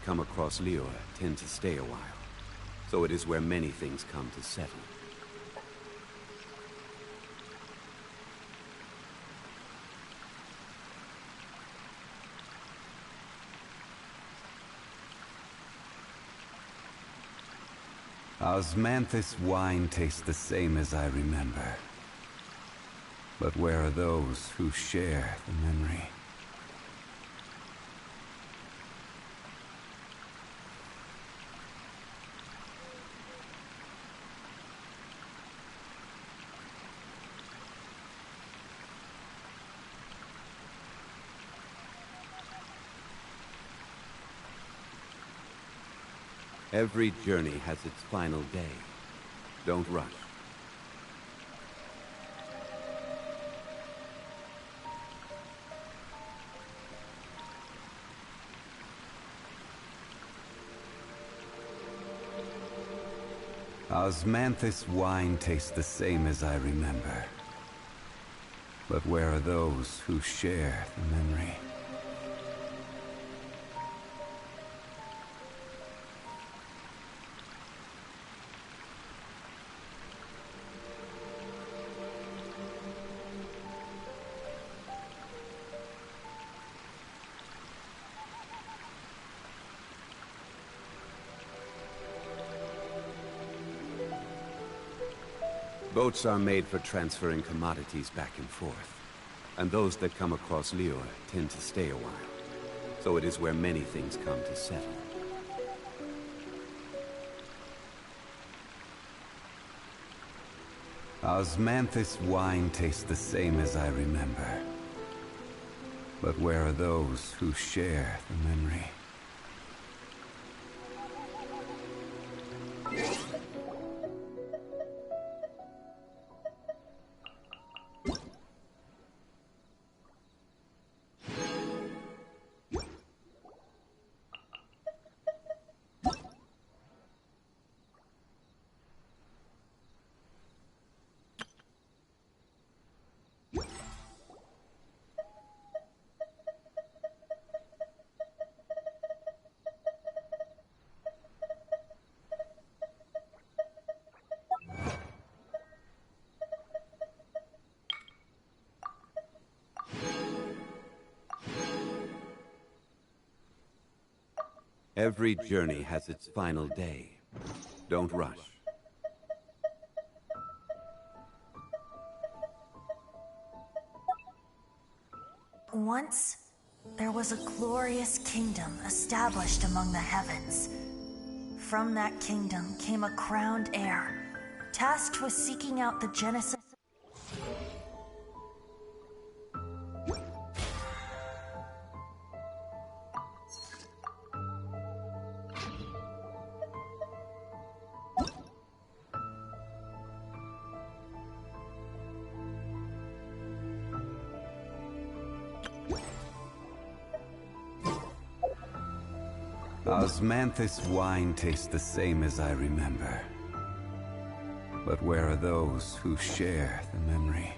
come across Lior tend to stay a while. So it is where many things come to settle. Osmanthus wine tastes the same as I remember. But where are those who share the memory? Every journey has its final day. Don't rush. Osmanthus wine tastes the same as I remember. But where are those who share the memory? Boats are made for transferring commodities back and forth. And those that come across Lior tend to stay a while. So it is where many things come to settle. Osmanthus wine tastes the same as I remember. But where are those who share the memory? Every journey has its final day. Don't rush. Once, there was a glorious kingdom established among the heavens. From that kingdom came a crowned heir, tasked with seeking out the genesis. Osmanthus wine tastes the same as I remember. But where are those who share the memory?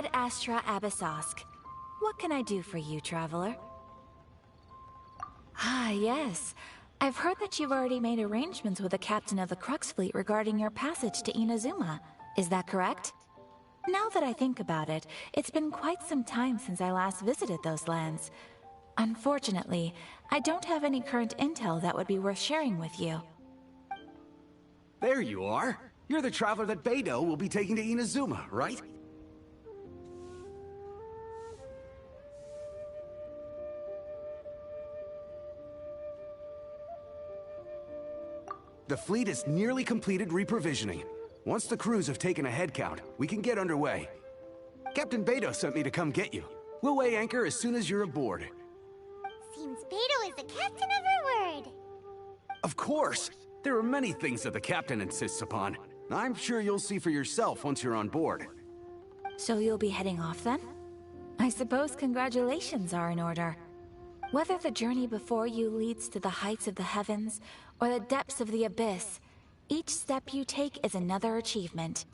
Ad Astra Abyssosk. What can I do for you, traveler? Ah, yes. I've heard that you've already made arrangements with the captain of the Crux Fleet regarding your passage to Inazuma. Is that correct? Now that I think about it, it's been quite some time since I last visited those lands. Unfortunately, I don't have any current intel that would be worth sharing with you. There you are. You're the traveler that Beidou will be taking to Inazuma, right? The fleet is nearly completed reprovisioning. Once the crews have taken a head count, we can get underway. Captain Beidou sent me to come get you. We'll weigh anchor as soon as you're aboard. Seems Beidou is the captain of her word. Of course! There are many things that the captain insists upon. I'm sure you'll see for yourself once you're on board. So you'll be heading off then? I suppose congratulations are in order. Whether the journey before you leads to the heights of the heavens or the depths of the abyss, each step you take is another achievement.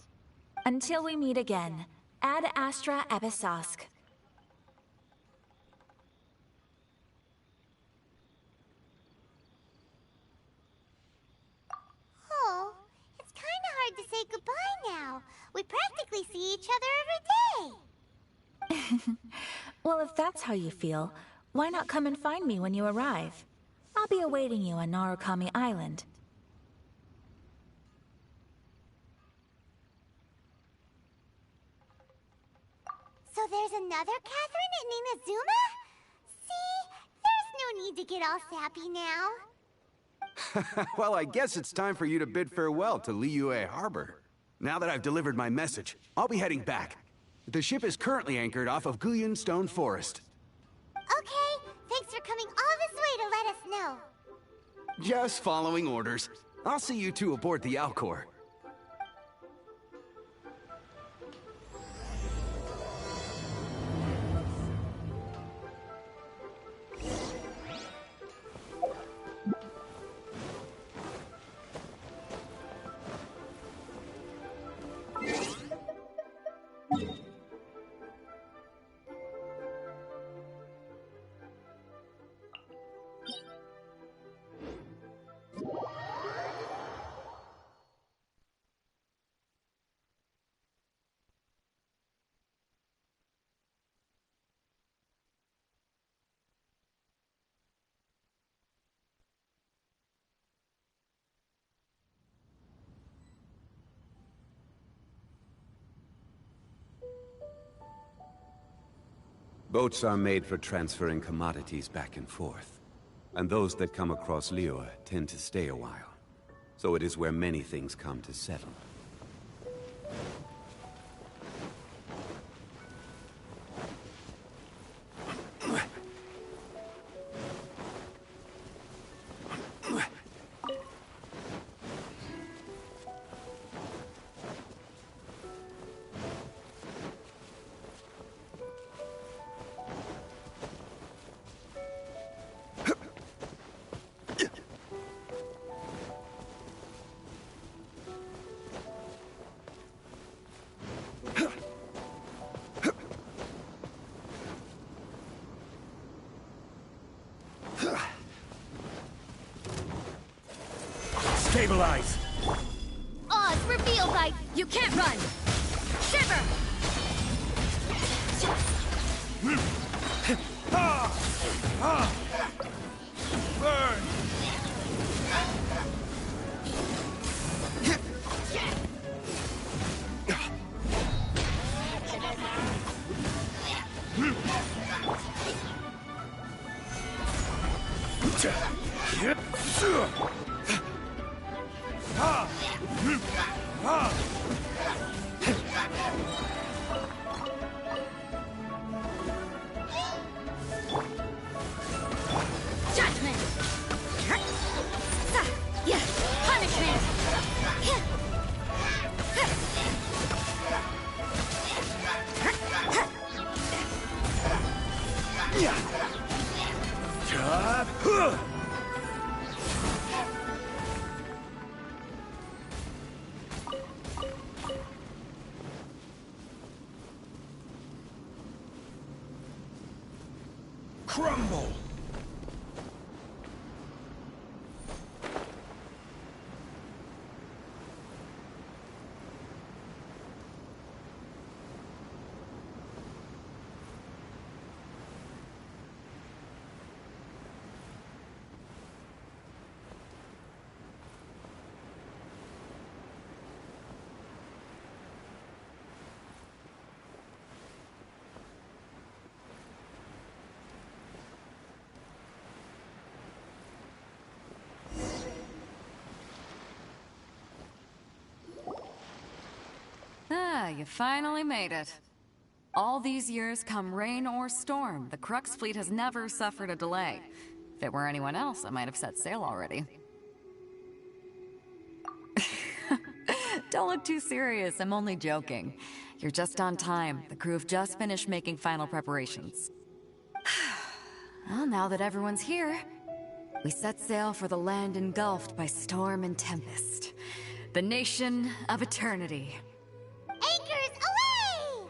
Until we meet again, Ad Astra Abyssosk. Oh, it's kinda hard to say goodbye now. We practically see each other every day. Well, if that's how you feel, why not come and find me when you arrive? I'll be awaiting you on Narukami Island. So there's another Catherine in Inazuma? See, there's no need to get all sappy now. Well, I guess it's time for you to bid farewell to Liyue Harbor. Now that I've delivered my message, I'll be heading back. The ship is currently anchored off of Guyun Stone Forest. Okay, thanks for coming all this way to let us know. Just following orders. I'll see you two aboard the Alcor. Boats are made for transferring commodities back and forth. And those that come across Liyue tend to stay a while. So it is where many things come to settle. Stabilize! Oz revealed by... You can't run! Shiver! Burn! Judgment! Punishment! crumble! Ah, you finally made it. All these years, come rain or storm, the Crux fleet has never suffered a delay. If it were anyone else, I might have set sail already. Don't look too serious, I'm only joking. You're just on time. The crew have just finished making final preparations. Well, now that everyone's here, we set sail for the land engulfed by storm and tempest. The nation of eternity. Anchors away!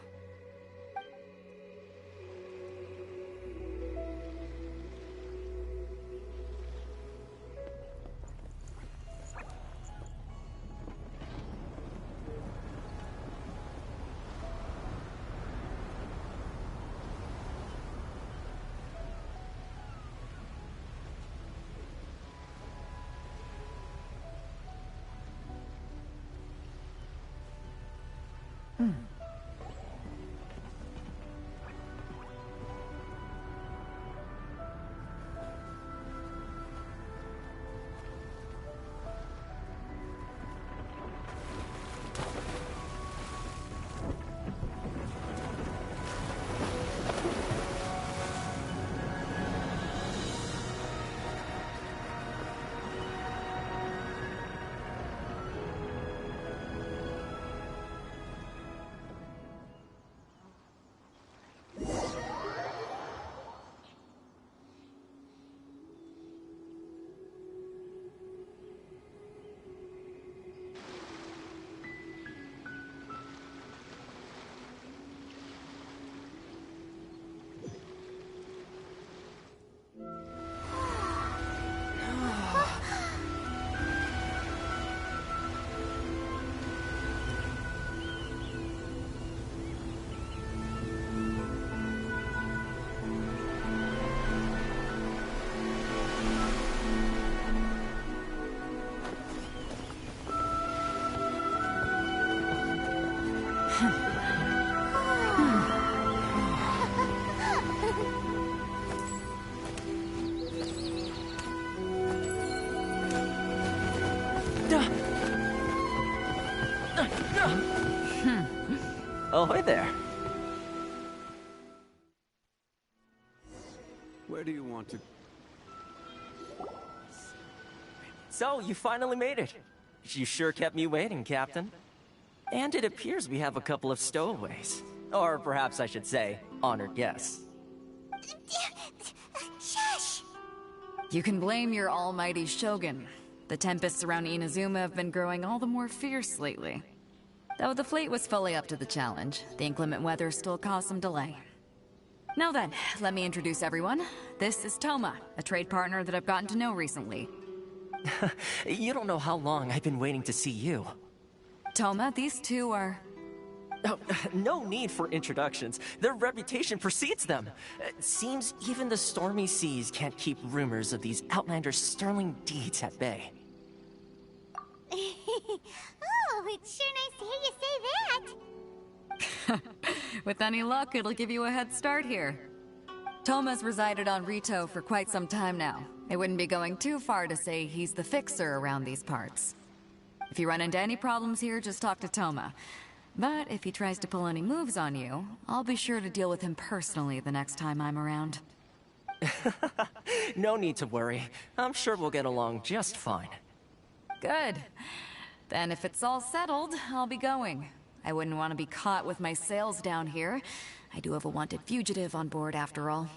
Ahoy there. Where do you want to... So, you finally made it. You sure kept me waiting, Captain. And it appears we have a couple of stowaways. Or perhaps I should say, honored guests. Shush! You can blame your almighty Shogun. The tempests around Inazuma have been growing all the more fierce lately. Though the fleet was fully up to the challenge, the inclement weather still caused some delay. Now then, let me introduce everyone. This is Toma, a trade partner that I've gotten to know recently. You don't know how long I've been waiting to see you. Toma, these two are... Oh, no need for introductions. Their reputation precedes them. Seems even the stormy seas can't keep rumors of these outlanders' sterling deeds at bay. Oh, it's sure nice to hear you say that. With any luck, it'll give you a head start here. Toma's resided on Rito for quite some time now. It wouldn't be going too far to say he's the fixer around these parts. If you run into any problems here, just talk to Toma. But if he tries to pull any moves on you, I'll be sure to deal with him personally the next time I'm around. No need to worry. I'm sure we'll get along just fine. Good. Then if it's all settled, I'll be going. I wouldn't want to be caught with my sails down here. I do have a wanted fugitive on board after all.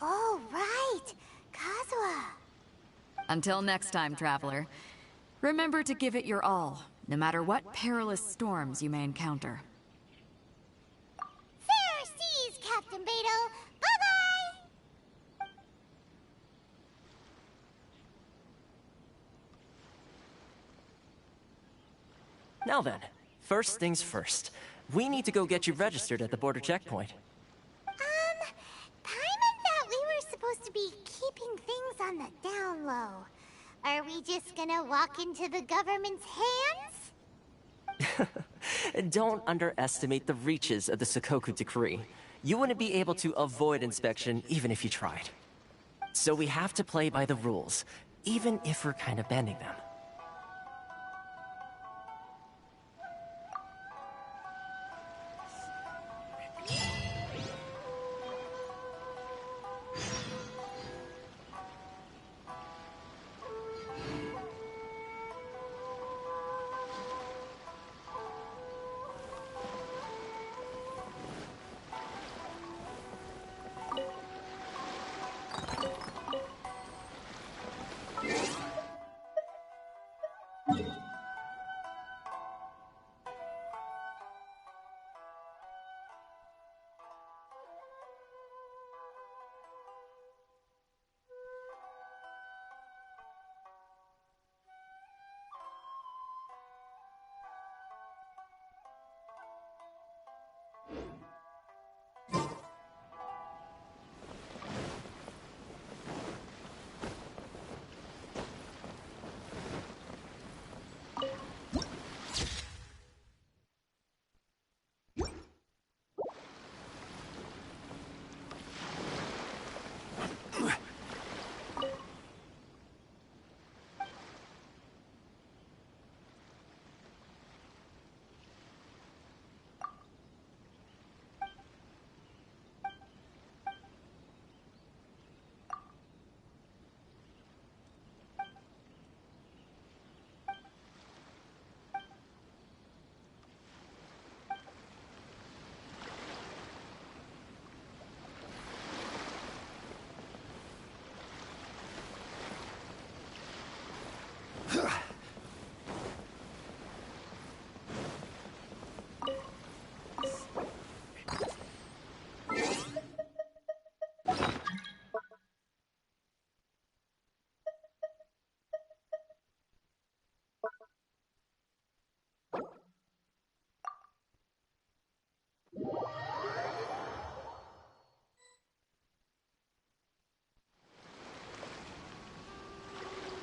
Oh, right. Kazuha. Until next time, traveler. Remember to give it your all, no matter what perilous storms you may encounter. Fair seas, Captain Beto. Bye-bye! Now then, first things first. We need to go get you registered at the border checkpoint. Paimon thought we were supposed to be keeping things on the down low. Are we just gonna walk into the government's hands? Don't underestimate the reaches of the Sakoku Decree. You wouldn't be able to avoid inspection even if you tried. So we have to play by the rules, even if we're kind of bending them.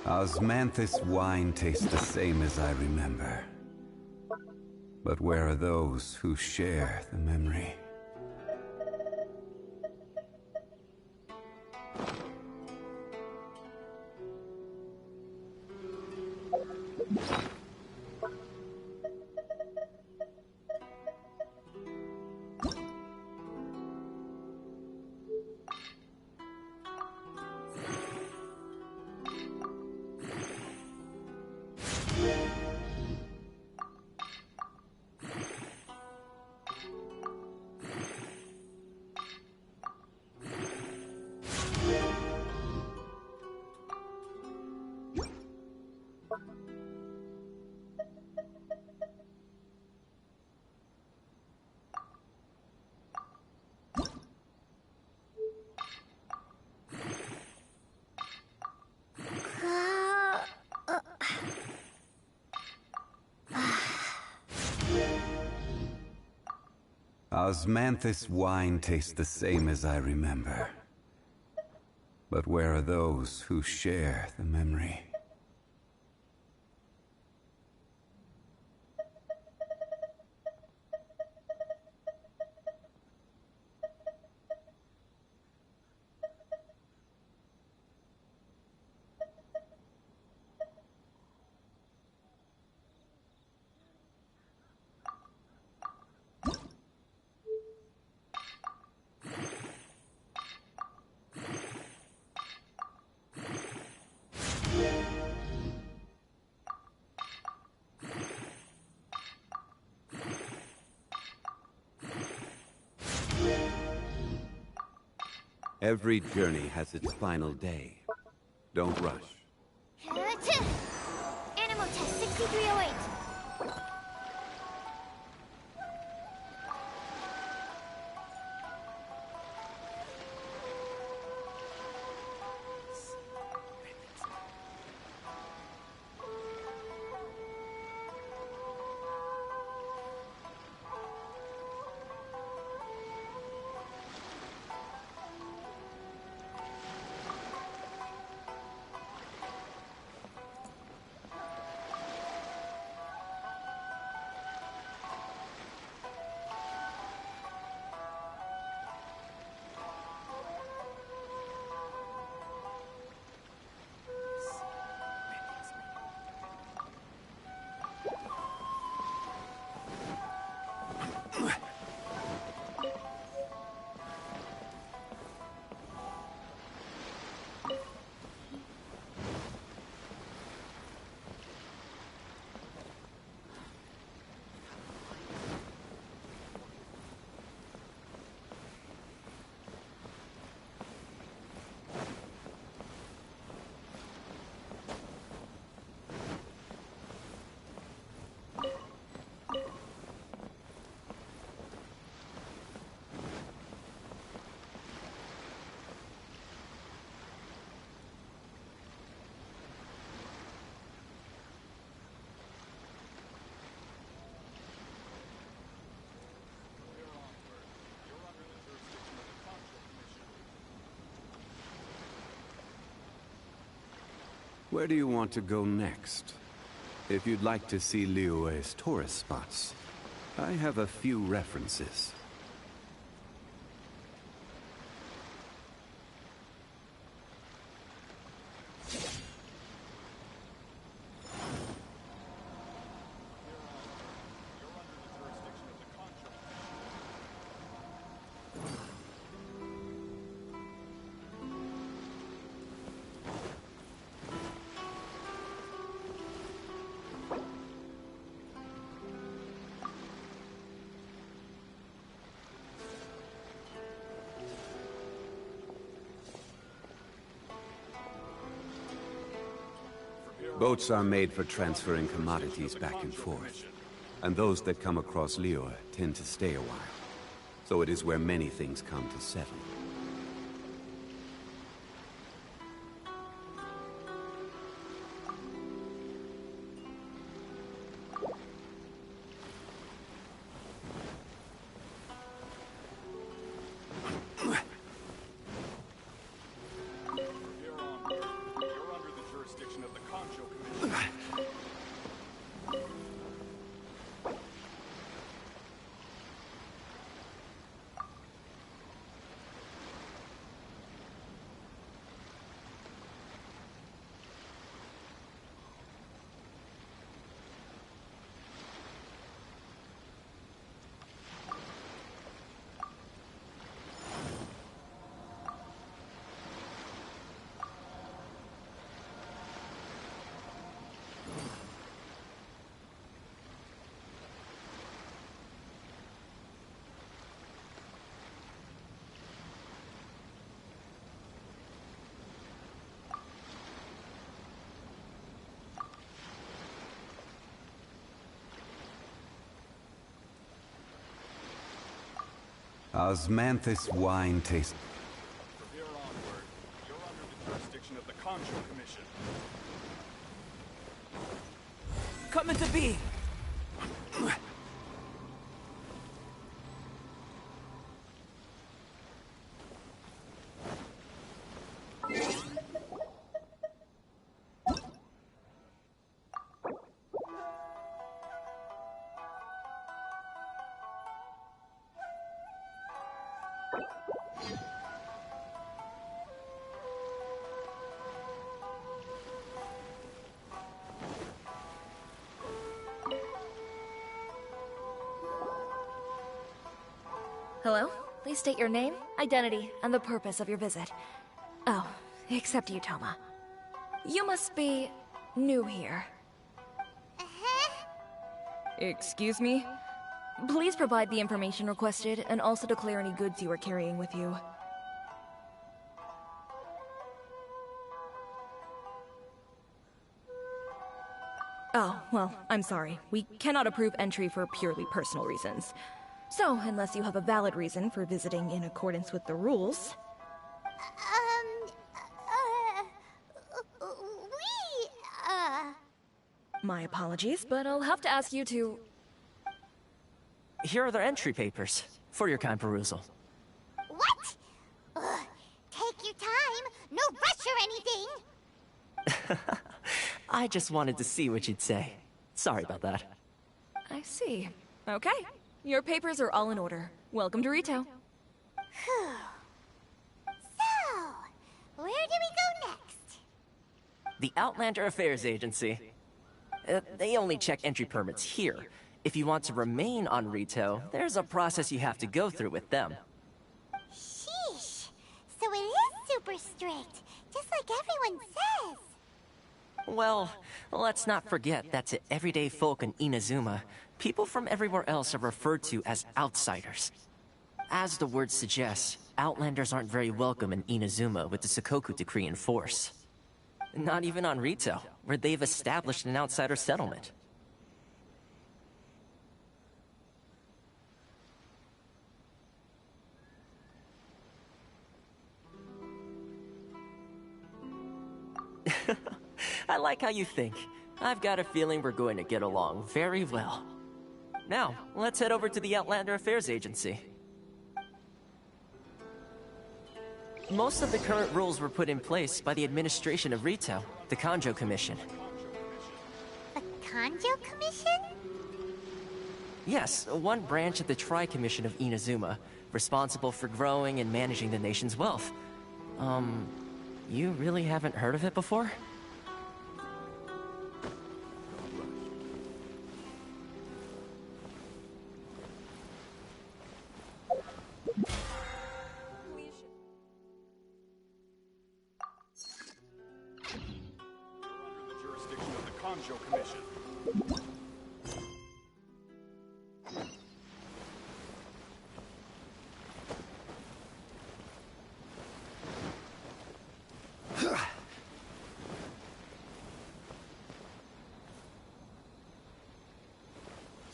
Osmanthus wine tastes the same as I remember. But where are those who share the memory? Osmanthus wine tastes the same as I remember. But where are those who share the memory? Every journey has its final day. Don't rush. Animal test 6308. Where do you want to go next? If you'd like to see Liyue's tourist spots, I have a few references. Boats are made for transferring commodities back and forth. And those that come across Liyue tend to stay a while. So it is where many things come to settle. Osmanthus wine taste. From here onward, you're under the jurisdiction of the Concho Commission. Come into be! Hello? Please state your name, identity, and the purpose of your visit. Oh, except you, Toma. You must be new here. Excuse me? Please provide the information requested, and also declare any goods you are carrying with you. Oh, well, I'm sorry. We cannot approve entry for purely personal reasons. So, unless you have a valid reason for visiting in accordance with the rules... My apologies, but I'll have to ask you to... Here are their entry papers, for your kind perusal. What? Take your time. No rush or anything. I just wanted to see what you'd say. Sorry about that. I see. Okay. Your papers are all in order. Welcome to Rito. So, where do we go next? The Outlander Affairs Agency. They only check entry permits here. If you want to remain on Rito, there's a process you have to go through with them. Sheesh. So it is super strict, just like everyone says. Well, let's not forget that to everyday folk in Inazuma, people from everywhere else are referred to as outsiders. As the word suggests, outlanders aren't very welcome in Inazuma with the Sakoku decree in force. Not even on Rito, where they've established an outsider settlement. I like how you think. I've got a feeling we're going to get along very well. Now, let's head over to the Outlander Affairs Agency. Most of the current rules were put in place by the administration of Rito, the Kanjo Commission. The Kanjo Commission? Yes, one branch of the Tri-Commission of Inazuma, responsible for growing and managing the nation's wealth. You really haven't heard of it before? Jurisdiction of the Kanjo Commission.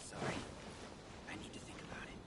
Sorry. I need to think about it.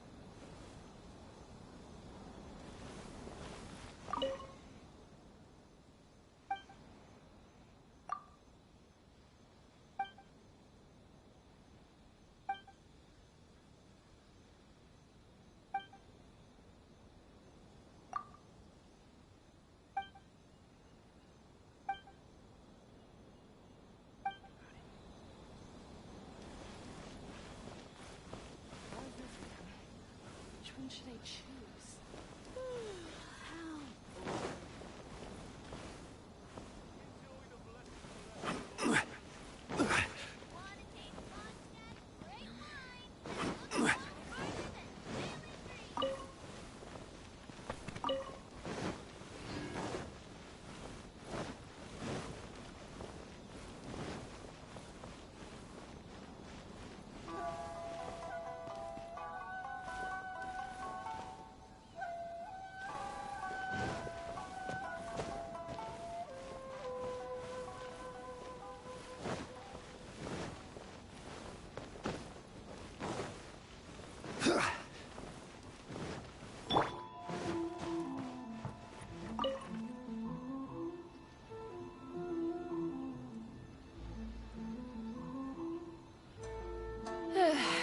Which one should I choose?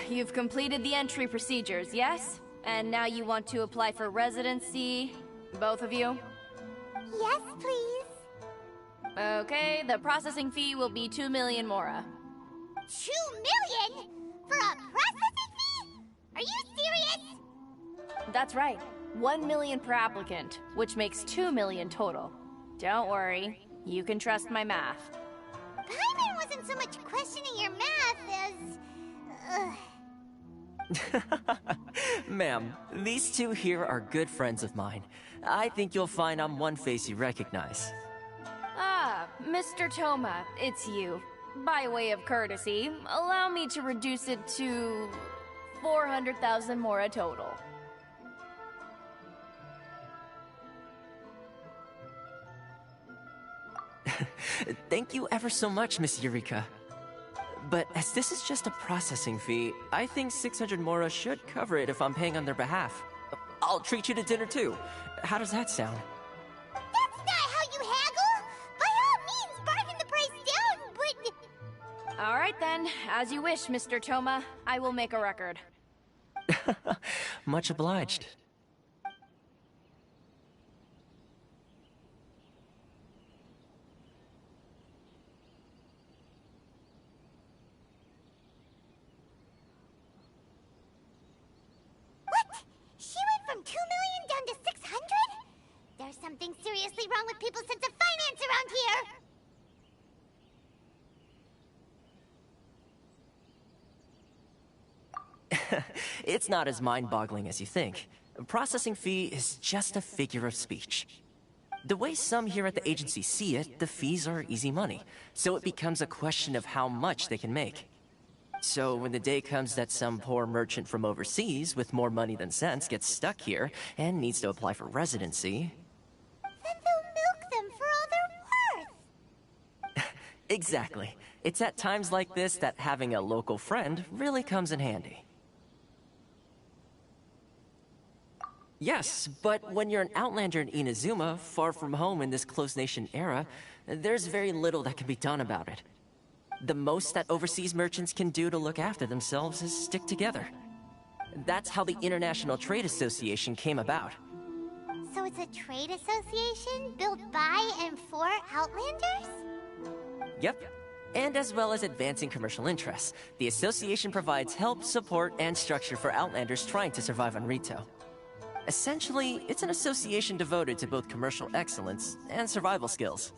You've completed the entry procedures, yes? And now you want to apply for residency? Both of you? Yes, please. Okay, the processing fee will be 2 million mora. 2 million? For a processing fee? Are you serious? That's right. 1 million per applicant, which makes 2 million total. Don't worry, you can trust my math. Paimon wasn't so much questioning your math as... Ma'am, these two here are good friends of mine. I think you'll find I'm one face you recognize. Ah, Mr. Toma, it's you. By way of courtesy, allow me to reduce it to 400,000 mora total. Thank you ever so much, Miss Eureka. But as this is just a processing fee, I think 600 mora should cover it if I'm paying on their behalf. I'll treat you to dinner too. How does that sound? That's not how you haggle! By all means, bargain the price down, but... All right then, as you wish, Mr. Toma. I will make a record. Much obliged. What? She went from 2 million down to 600? There's something seriously wrong with people's sense of finance around here! It's not as mind-boggling as you think. A processing fee is just a figure of speech. The way some here at the agency see it, the fees are easy money, so it becomes a question of how much they can make. So when the day comes that some poor merchant from overseas with more money than sense gets stuck here and needs to apply for residency... Then they'll milk them for all they're worth! Exactly. It's at times like this that having a local friend really comes in handy. Yes, but when you're an outlander in Inazuma, far from home in this closed nation era, there's very little that can be done about it. The most that overseas merchants can do to look after themselves is stick together. That's how the International Trade Association came about. So it's a trade association built by and for Outlanders? Yep. And as well as advancing commercial interests, the association provides help, support, and structure for Outlanders trying to survive on Rito. Essentially, it's an association devoted to both commercial excellence and survival skills.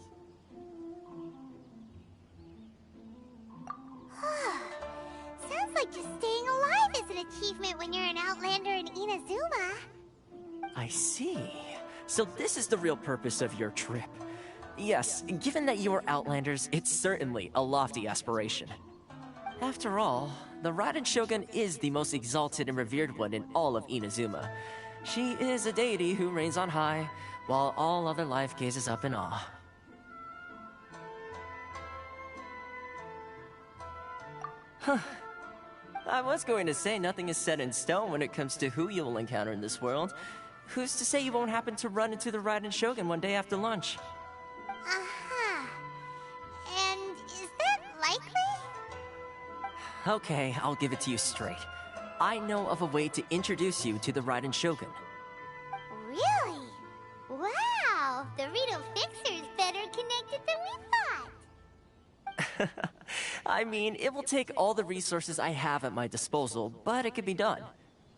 Sounds like just staying alive is an achievement when you're an Outlander in Inazuma. I see. So this is the real purpose of your trip. Yes, given that you are Outlanders, it's certainly a lofty aspiration. After all, the Raiden Shogun is the most exalted and revered one in all of Inazuma. She is a deity who reigns on high, while all other life gazes up in awe. Huh. I was going to say nothing is set in stone when it comes to who you will encounter in this world. Who's to say you won't happen to run into the Raiden Shogun one day after lunch? Uh-huh. And is that likely? Okay, I'll give it to you straight. I know of a way to introduce you to the Raiden Shogun. Really? Wow! The Rito Fixer's better connected than we thought! I mean, it will take all the resources I have at my disposal, but it can be done.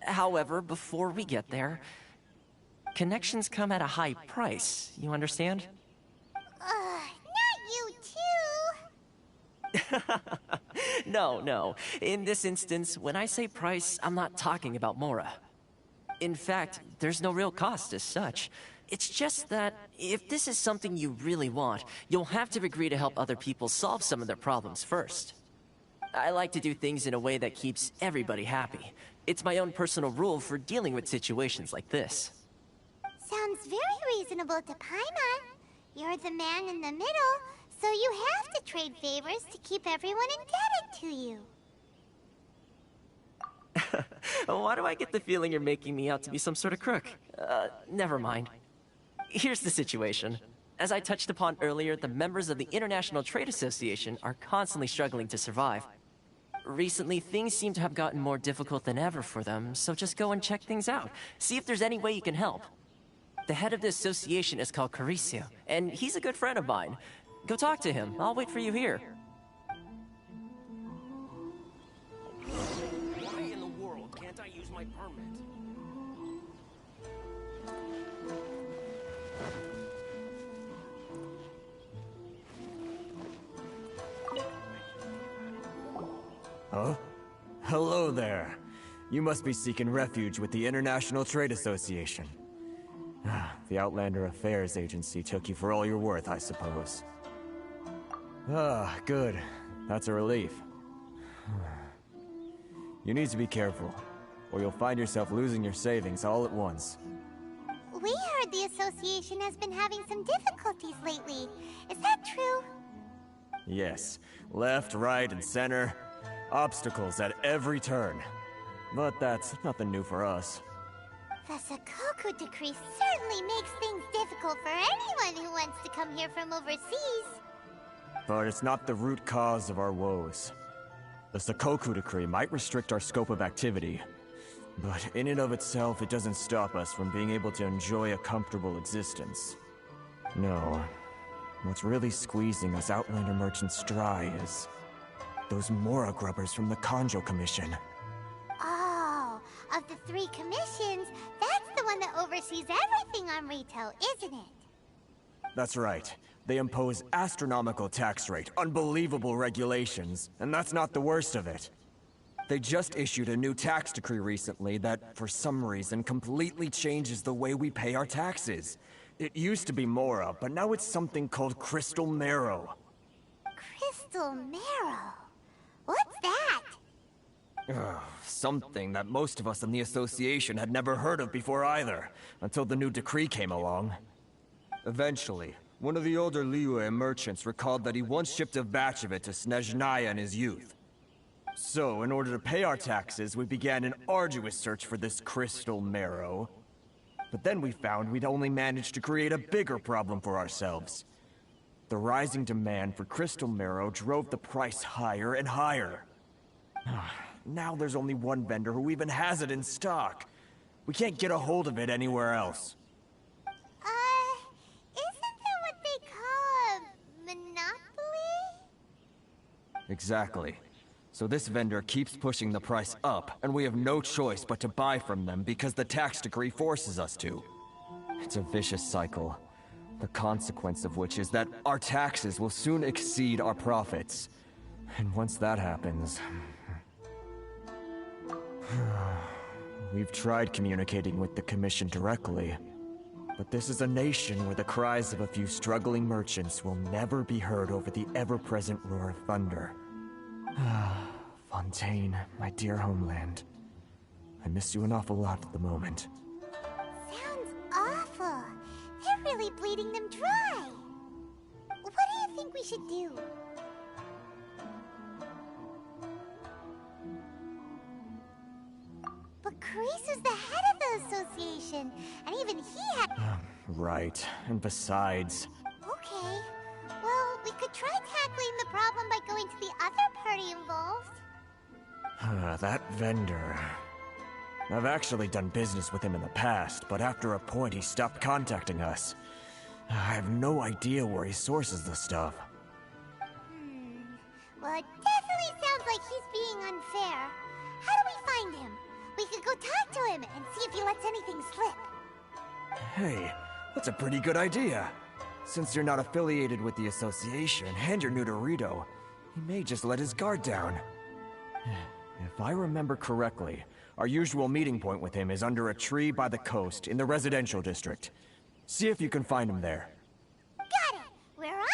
However, before we get there, connections come at a high price, you understand? Not you too! No. In this instance, when I say price, I'm not talking about Mora. In fact, there's no real cost as such. It's just that, if this is something you really want, you'll have to agree to help other people solve some of their problems first. I like to do things in a way that keeps everybody happy. It's my own personal rule for dealing with situations like this. Sounds very reasonable to Paimon. You're the man in the middle, so you have to trade favors to keep everyone indebted to you. Why do I get the feeling you're making me out to be some sort of crook? Never mind. Here's the situation. As I touched upon earlier, the members of the International Trade Association are constantly struggling to survive. Recently, things seem to have gotten more difficult than ever for them, so just go and check things out. See if there's any way you can help. The head of the association is called Caricio, and he's a good friend of mine. Go talk to him. I'll wait for you here. Why in the world can't I use my permit? Huh? Hello there. You must be seeking refuge with the International Trade Association. The Outlander Affairs Agency took you for all you're worth, I suppose. Good. That's a relief. You need to be careful, or you'll find yourself losing your savings all at once. We heard the association has been having some difficulties lately. Is that true? Yes. Left, right, and center. Obstacles at every turn. But that's nothing new for us. The Sakoku decree certainly makes things difficult for anyone who wants to come here from overseas. But it's not the root cause of our woes. The Sakoku decree might restrict our scope of activity, but in and of itself, it doesn't stop us from being able to enjoy a comfortable existence. No. What's really squeezing us Outlander merchants dry is those Mora grubbers from the Kanjo Commission. Oh, of the 3 commissions, that's the one that oversees everything on Rito, isn't it? That's right. They impose astronomical tax rate, unbelievable regulations, and that's not the worst of it. They just issued a new tax decree recently that, for some reason, completely changes the way we pay our taxes. It used to be Mora, but now it's something called Crystal Marrow. Crystal Marrow? What's that? Something that most of us in the association had never heard of before either, until the new decree came along. Eventually, one of the older Liyue merchants recalled that he once shipped a batch of it to Snezhnaya in his youth. So, in order to pay our taxes, we began an arduous search for this Crystal Marrow. But then we found we'd only managed to create a bigger problem for ourselves. The rising demand for Crystal Marrow drove the price higher and higher. Now there's only one vendor who even has it in stock. We can't get a hold of it anywhere else. Exactly. So this vendor keeps pushing the price up, and we have no choice but to buy from them because the tax decree forces us to. It's a vicious cycle. The consequence of which is that our taxes will soon exceed our profits. And once that happens... We've tried communicating with the Commission directly, but this is a nation where the cries of a few struggling merchants will never be heard over the ever-present roar of thunder. Fontaine, my dear homeland. I miss you an awful lot at the moment. Sounds awful. They're really bleeding them dry. What do you think we should do? But Carice is the head of the association, and even he had... Right, and besides... Okay. Well, we could try tackling the problem by going to the other party involved. That vendor... I've actually done business with him in the past, but after a point he stopped contacting us. I have no idea where he sources the stuff. Well, it definitely sounds like he's being unfair. How do we find him? We could go talk to him and see if he lets anything slip. Hey, that's a pretty good idea. Since you're not affiliated with the association and you're new to Rito, he may just let his guard down. If I remember correctly, our usual meeting point with him is under a tree by the coast in the residential district. See if you can find him there. Got it! We're up!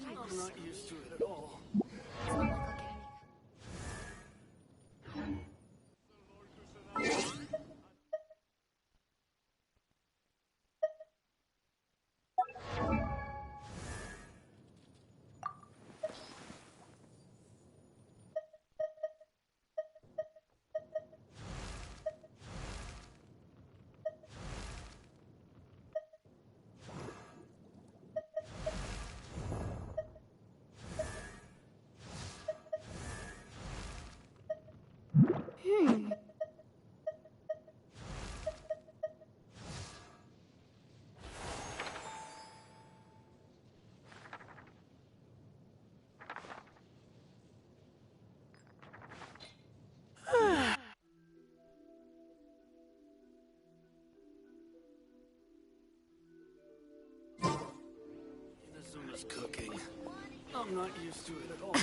I'm not used to it at all. Inazuma's cooking. I'm not used to it at all.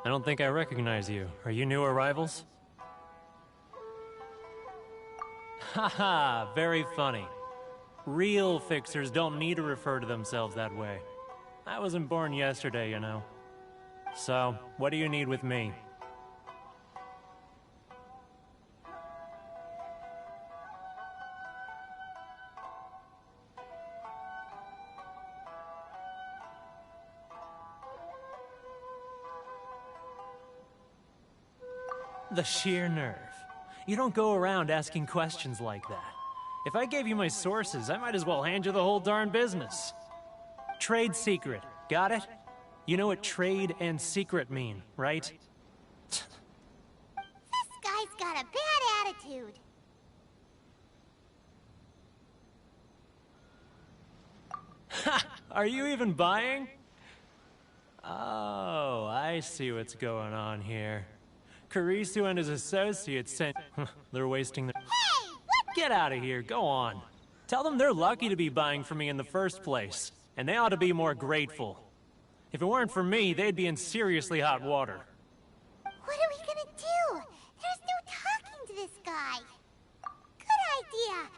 I don't think I recognize you. Are you new arrivals? Haha, very funny. Real fixers don't need to refer to themselves that way. I wasn't born yesterday, you know. So, what do you need with me? The sheer nerve. You don't go around asking questions like that. If I gave you my sources, I might as well hand you the whole darn business. Trade secret, got it? You know what trade and secret mean, right? This guy's got a bad attitude. Ha! Are you even buying? Oh, I see what's going on here. Karisu and his associates sent... They're wasting their... Hey! What? Get out of here, go on. Tell them they're lucky to be buying from me in the first place, and they ought to be more grateful. If it weren't for me, they'd be in seriously hot water. What are we gonna do? There's no talking to this guy. Good idea.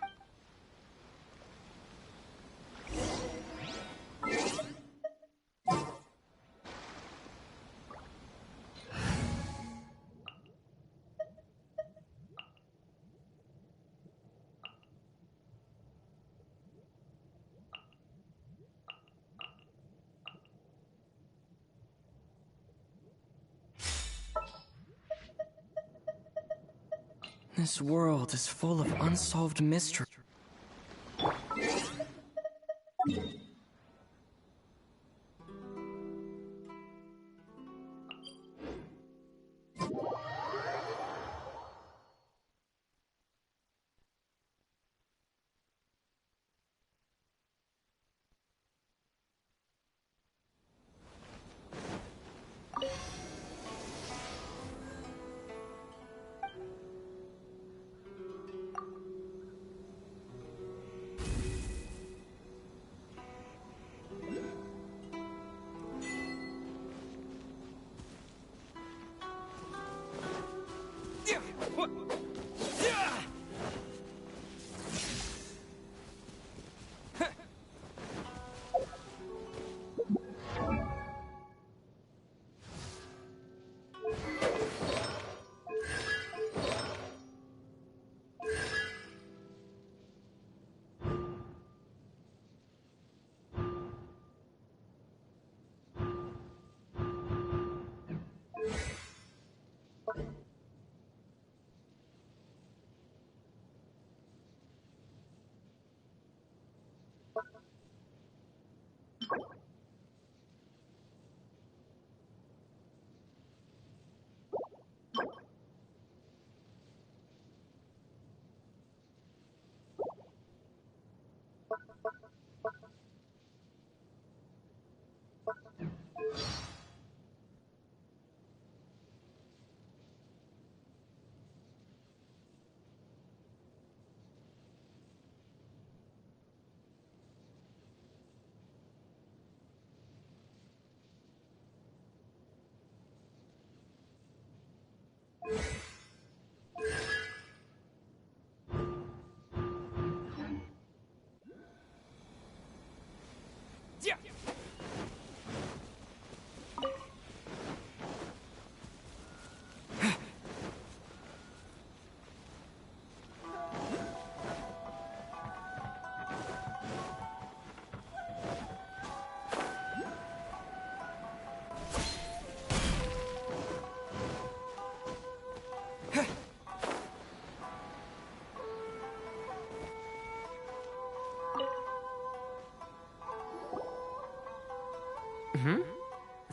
This world is full of unsolved mysteries.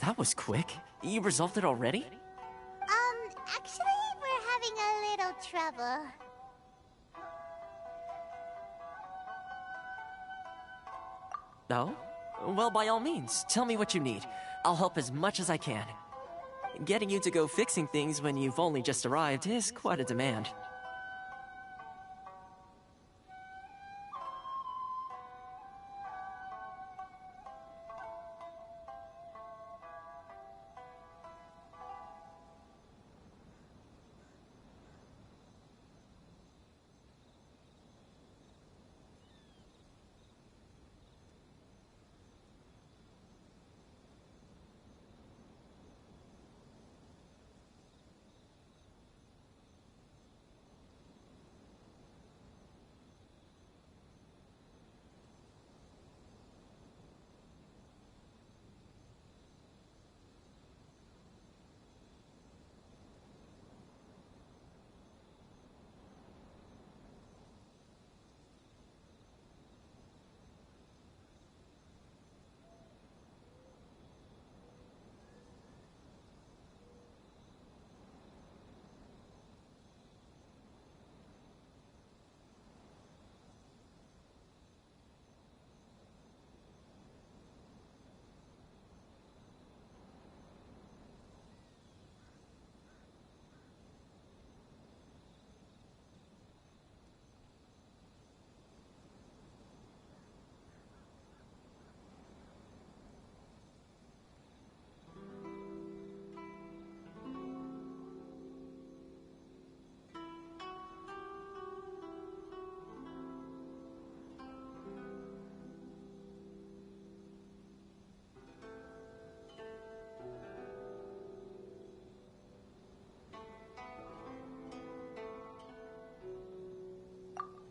That was quick. You resolved it already? Actually, we're having a little trouble. Oh? Well, by all means, tell me what you need. I'll help as much as I can. Getting you to go fixing things when you've only just arrived is quite a demand.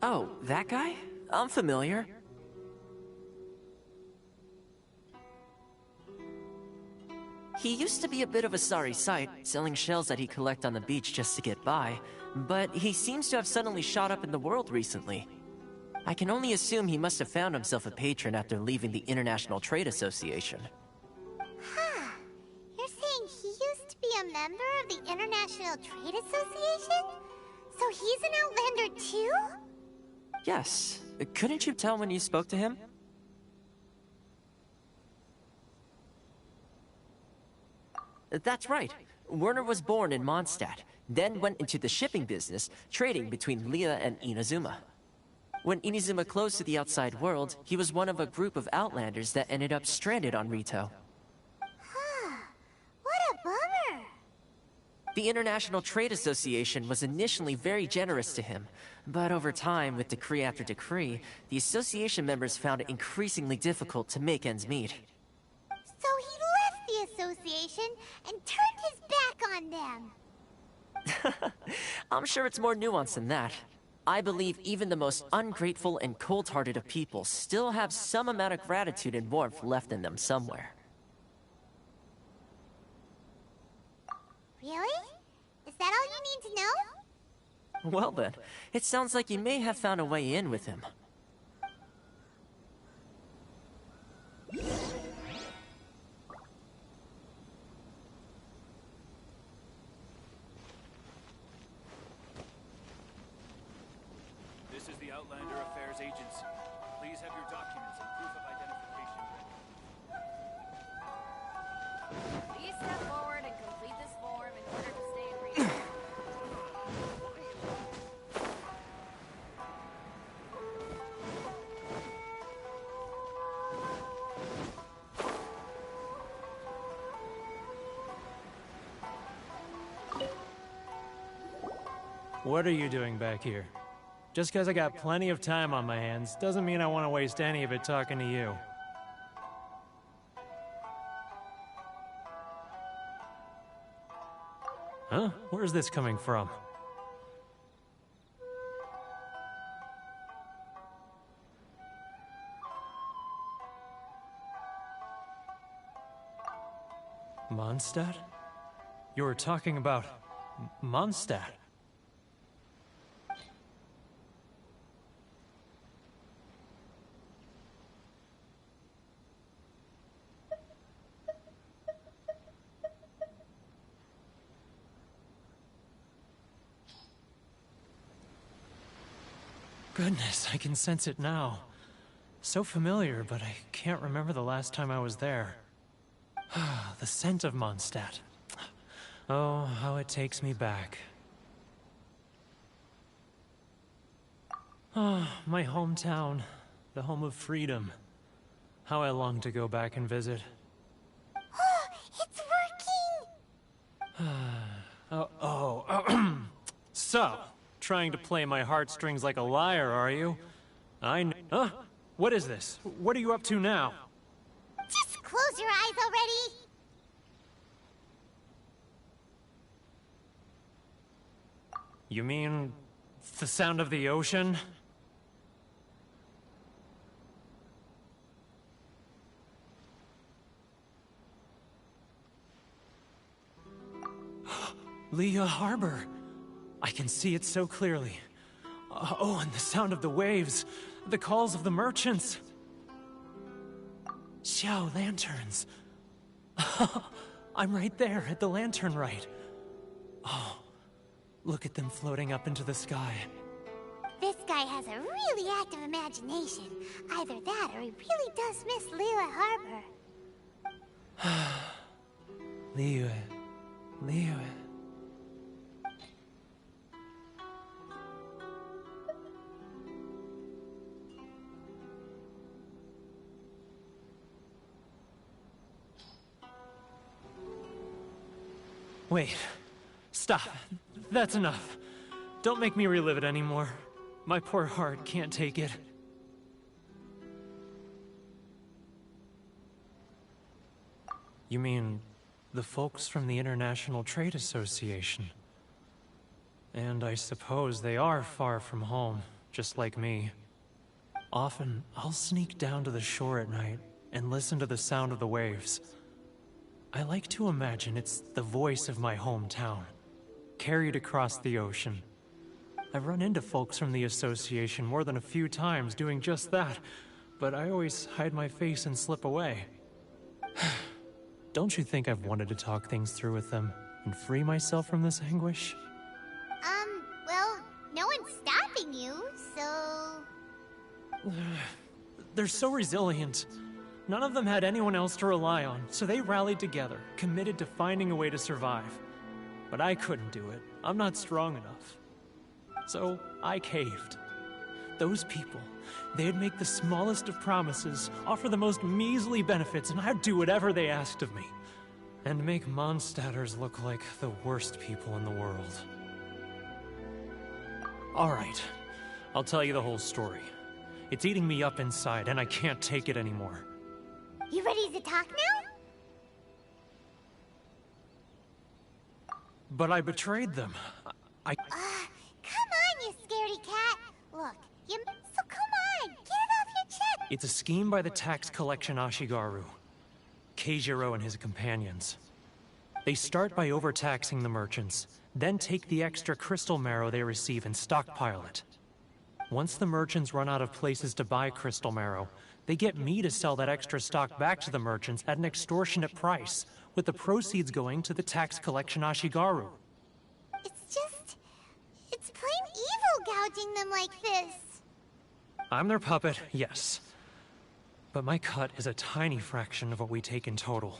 Oh, that guy? I'm familiar. He used to be a bit of a sorry sight, selling shells that he'd collect on the beach just to get by, but he seems to have suddenly shot up in the world recently. I can only assume he must have found himself a patron after leaving the International Trade Association. Huh. You're saying he used to be a member of the International Trade Association? So he's an Outlander too? Yes. Couldn't you tell when you spoke to him? That's right. Werner was born in Mondstadt, then went into the shipping business, trading between Leah and Inazuma. When Inazuma closed to the outside world, he was one of a group of Outlanders that ended up stranded on Rito. Huh. What a bummer. The International Trade Association was initially very generous to him, but over time, with decree after decree, the association members found it increasingly difficult to make ends meet. So he left the association and turned his back on them. I'm sure it's more nuanced than that. I believe even the most ungrateful and cold-hearted of people still have some amount of gratitude and warmth left in them somewhere. Really? Is that all you need to know? Well then, it sounds like you may have found a way in with him. This is the Outlander Affairs Agency. Please have your documents and proof of identification ready. Please step forward and complete this form in order to stay in reach. What are you doing back here? Just because I got plenty of time on my hands doesn't mean I want to waste any of it talking to you. Huh? Where's this coming from? Mondstadt? You were talking about Mondstadt. Goodness, I can sense it now. So familiar, but I can't remember the last time I was there. The scent of Mondstadt. Oh, how it takes me back. Ah, my hometown, the home of freedom. How I long to go back and visit. It's working! So, trying to play my heartstrings like a liar, are you? Huh? What is this? What are you up to now? Just close your eyes already! You mean the sound of the ocean? Leah Harbor. I can see it so clearly. Oh, and the sound of the waves. The calls of the merchants. Xiao lanterns. I'm right there at the lantern right. Oh, look at them floating up into the sky. This guy has a really active imagination. Either that or he really does miss Liyue Harbor. Liyue. Liyue. Wait. Stop. That's enough. Don't make me relive it anymore. My poor heart can't take it. You mean the folks from the International Trade Association? And I suppose they are far from home, just like me. Often, I'll sneak down to the shore at night and listen to the sound of the waves. I like to imagine it's the voice of my hometown, carried across the ocean. I've run into folks from the association more than a few times doing just that, but I always hide my face and slip away. Don't you think I've wanted to talk things through with them and free myself from this anguish? Well, no one's stopping you, so... They're so resilient. None of them had anyone else to rely on, so they rallied together, committed to finding a way to survive. But I couldn't do it. I'm not strong enough. So I caved. Those people, they'd make the smallest of promises, offer the most measly benefits, and I'd do whatever they asked of me. And make Mondstadters look like the worst people in the world. Alright, I'll tell you the whole story. It's eating me up inside, and I can't take it anymore. You ready to talk now? But I betrayed them. Come on, you scaredy cat. Look, so come on, get it off your chest. It's a scheme by the tax collection Ashigaru, Keijiro and his companions. They start by overtaxing the merchants, then take the extra crystal marrow they receive and stockpile it. Once the merchants run out of places to buy crystal marrow, they get me to sell that extra stock back to the merchants at an extortionate price, with the proceeds going to the tax collection Ashigaru. It's plain evil gouging them like this. I'm their puppet, yes. But my cut is a tiny fraction of what we take in total.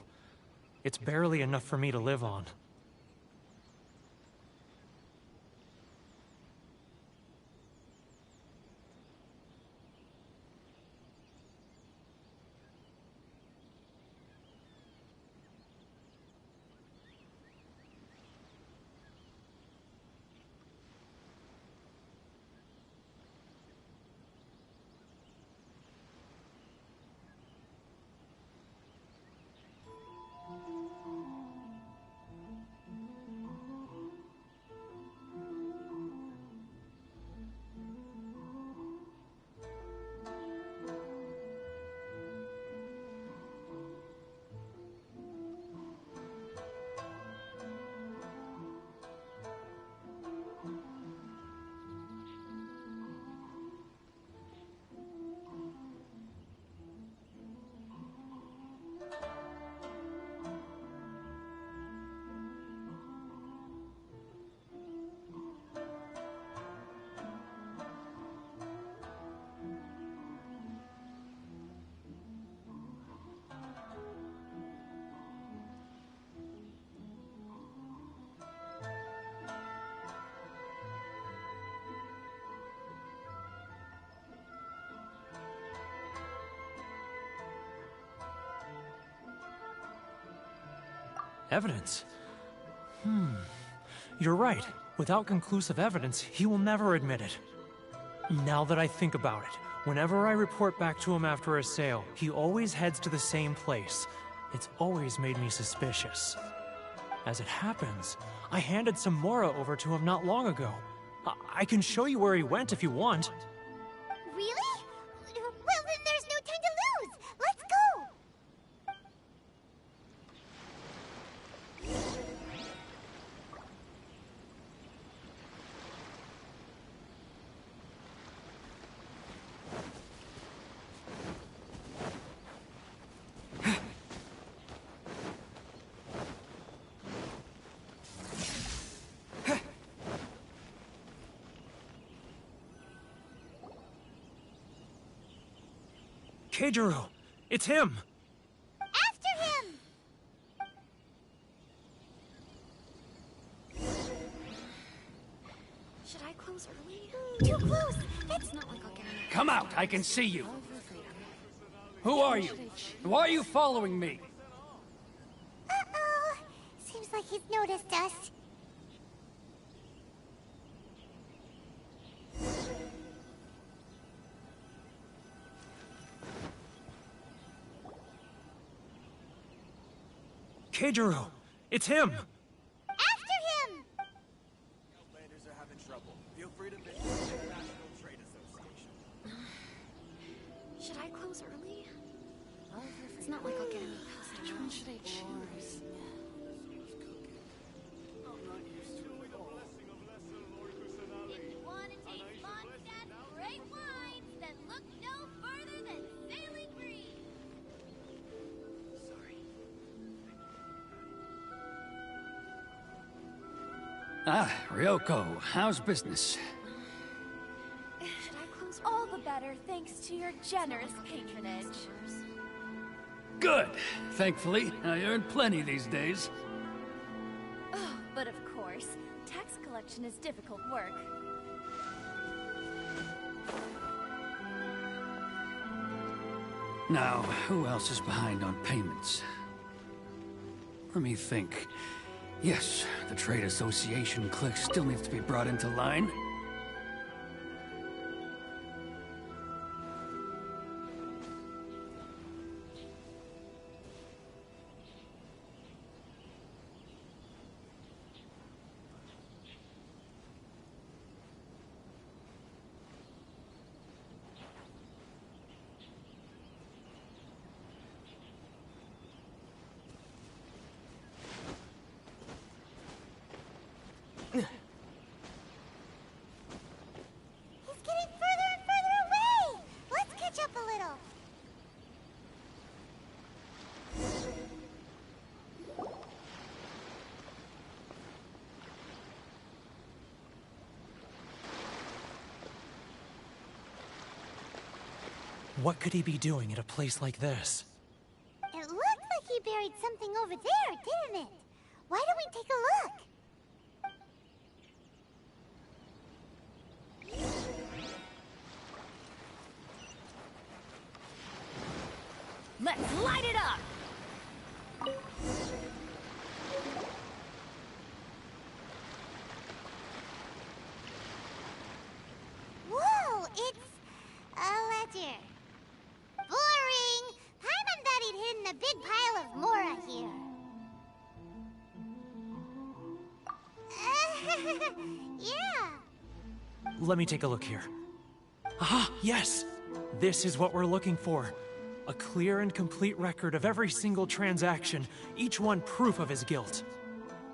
It's barely enough for me to live on. Evidence? You're right. Without conclusive evidence, he will never admit it. Now that I think about it, whenever I report back to him after a sale, he always heads to the same place. It's always made me suspicious. As it happens, I handed some Mora over to him not long ago. I can show you where he went if you want. Really? Well, then there's no time to lose. Let's go! Keijiro! It's him! After him! Should I close early? Too close! It's not like I'll get enough. Come out, I can see you. Who are you? Why are you following me? Uh-oh. Seems like he's noticed us. Keijiro! It's him! After him! Outlanders are having trouble. Feel free to visit the International Trade Association. should I choose? If you want to taste Mondstadt's great wines, then look no further than Sailing Breeze. Ah, Ryoko, how's business? All the better thanks to your generous patronage. Good. Thankfully, I earn plenty these days. Oh, but of course, tax collection is difficult work. Now, who else is behind on payments? Let me think. Yes, the Trade Association clique still needs to be brought into line. What could he be doing at a place like this? It looked like he buried something over there, didn't it? Why don't we take a look? Let's light it up! Whoa, it's a ledger. Boring! Paimon thought he'd hidden a big pile of Mora here. Yeah. Let me take a look here. Aha, yes! This is what we're looking for. A clear and complete record of every single transaction, each one proof of his guilt.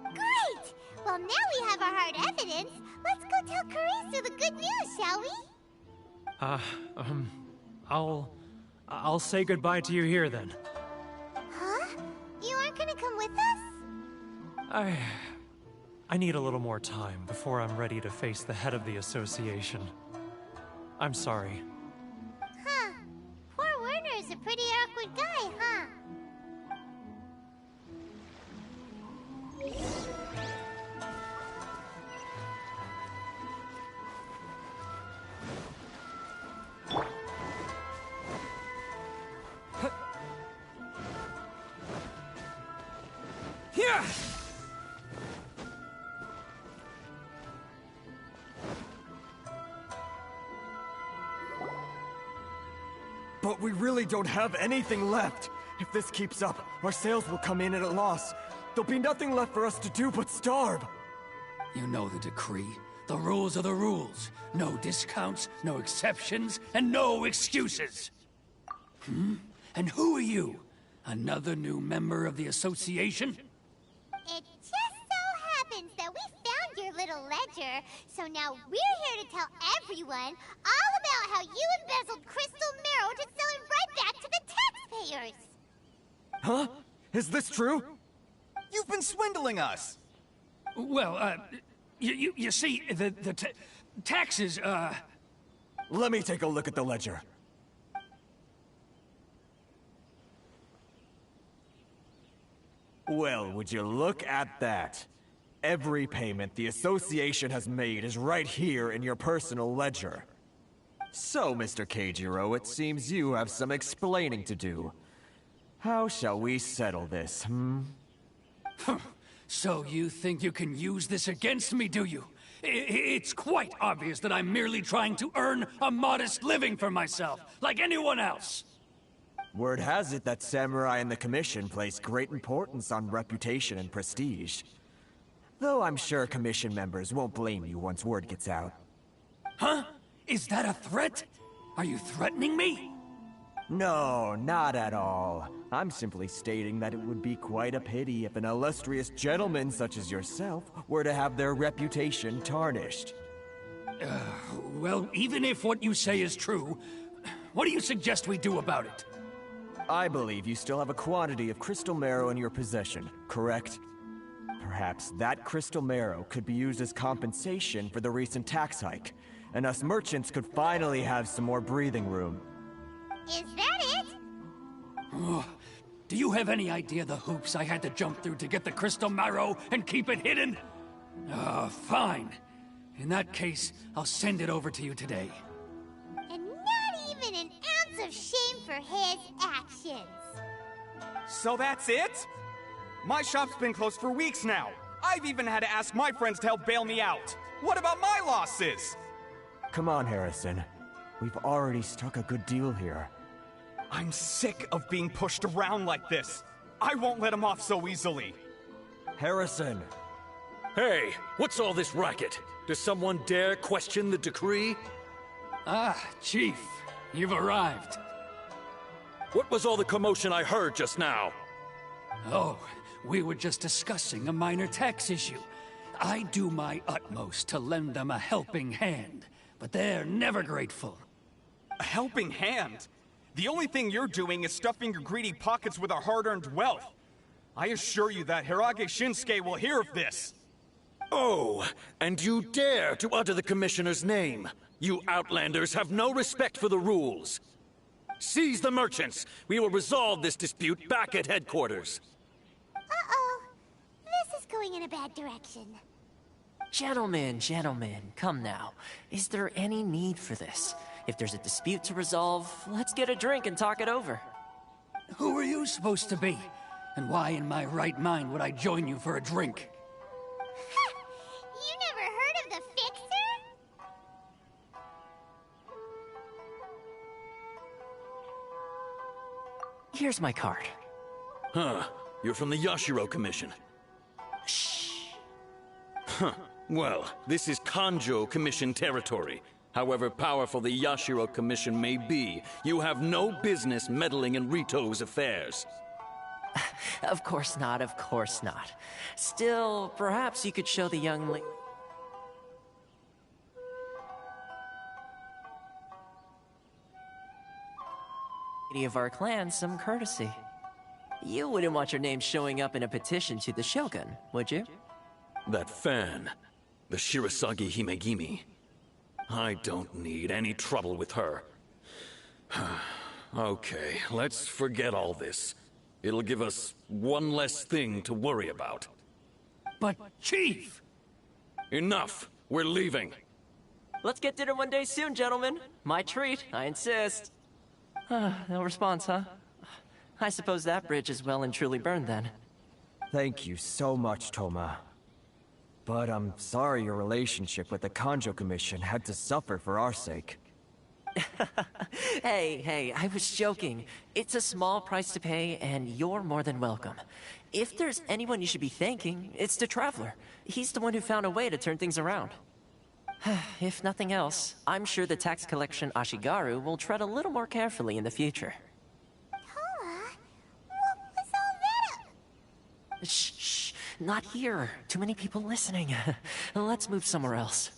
Great! Well, now we have our hard evidence. Let's go tell Karisu the good news, shall we? I'll say goodbye to you here then. Huh? You aren't gonna come with us? I need a little more time before I'm ready to face the head of the association. I'm sorry. Huh. Poor Werner's a pretty awkward guy, huh? Yeah! But we really don't have anything left. If this keeps up, our sales will come in at a loss. There'll be nothing left for us to do but starve. You know the decree. The rules are the rules. No discounts, no exceptions, and no excuses. And who are you? Another new member of the association? It just so happens that we found your little ledger, so now we're here to tell everyone all about how you embezzled crystal marrow to sell it right back to the taxpayers. Huh? Is this true? You've been swindling us! Well, you see, the taxes, Let me take a look at the ledger. Well, would you look at that? Every payment the association has made is right here in your personal ledger. So, Mr. Keijiro, it seems you have some explaining to do. How shall we settle this, So you think you can use this against me, do you? It's quite obvious that I'm merely trying to earn a modest living for myself, like anyone else. Word has it that Samurai and the Commission place great importance on reputation and prestige. Though I'm sure Commission members won't blame you once word gets out. Huh? Is that a threat? Are you threatening me? No, not at all. I'm simply stating that it would be quite a pity if an illustrious gentleman such as yourself were to have their reputation tarnished. Well, even if what you say is true, what do you suggest we do about it? I believe you still have a quantity of crystal marrow in your possession, correct? Perhaps that crystal marrow could be used as compensation for the recent tax hike, and us merchants could finally have some more breathing room. Is that it? Oh, do you have any idea the hoops I had to jump through to get the crystal marrow and keep it hidden? Fine. In that case, I'll send it over to you today. And not even an ounce of shame for his actions. So that's it? My shop's been closed for weeks now. I've even had to ask my friends to help bail me out. What about my losses? Come on, Harrison. We've already struck a good deal here. I'm sick of being pushed around like this. I won't let him off so easily. Harrison! Hey, what's all this racket? Does someone dare question the decree? Ah, Chief, you've arrived. What was all the commotion I heard just now? Oh, we were just discussing a minor tax issue. I do my utmost to lend them a helping hand, but they're never grateful. A helping hand? The only thing you're doing is stuffing your greedy pockets with our hard-earned wealth. I assure you that Hirage Shinsuke will hear of this. Oh, and you dare to utter the Commissioner's name. You Outlanders have no respect for the rules. Seize the merchants. We will resolve this dispute back at headquarters. Uh-oh. This is going in a bad direction. Gentlemen, come now. Is there any need for this? If there's a dispute to resolve, let's get a drink and talk it over. Who are you supposed to be? And why in my right mind would I join you for a drink? You never heard of the Fixer? Here's my card. Huh. You're from the Yashiro Commission. Shh. Huh. Well, this is Kanjo Commission territory. However powerful the Yashiro Commission may be, you have no business meddling in Rito's affairs. Of course not, of course not. Still, perhaps you could show the young lady of our clan some courtesy. You wouldn't want your name showing up in a petition to the Shogun, would you? That fan, the Shirasagi Himegimi. I don't need any trouble with her. Okay, let's forget all this. It'll give us one less thing to worry about. But, Chief! Enough! We're leaving. Let's get dinner one day soon, gentlemen. My treat, I insist. No response, huh? I suppose that bridge is well and truly burned then. Thank you so much, Toma. But I'm sorry your relationship with the Kanjo Commission had to suffer for our sake. Hey, I was joking. It's a small price to pay, and you're more than welcome. If there's anyone you should be thanking, it's the Traveler. He's the one who found a way to turn things around. If nothing else, I'm sure the tax collection Ashigaru will tread a little more carefully in the future. Toma? What was all that? Shh, not here. Too many people listening. Let's move somewhere else.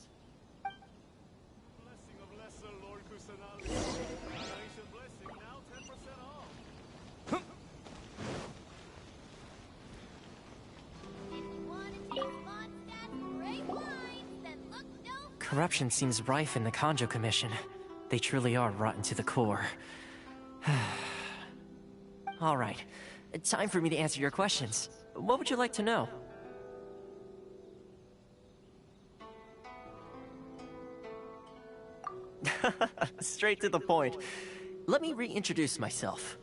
Corruption seems rife in the Kanjo Commission. They truly are rotten to the core. All right. Time for me to answer your questions. What would you like to know? Straight to the point. Let me reintroduce myself.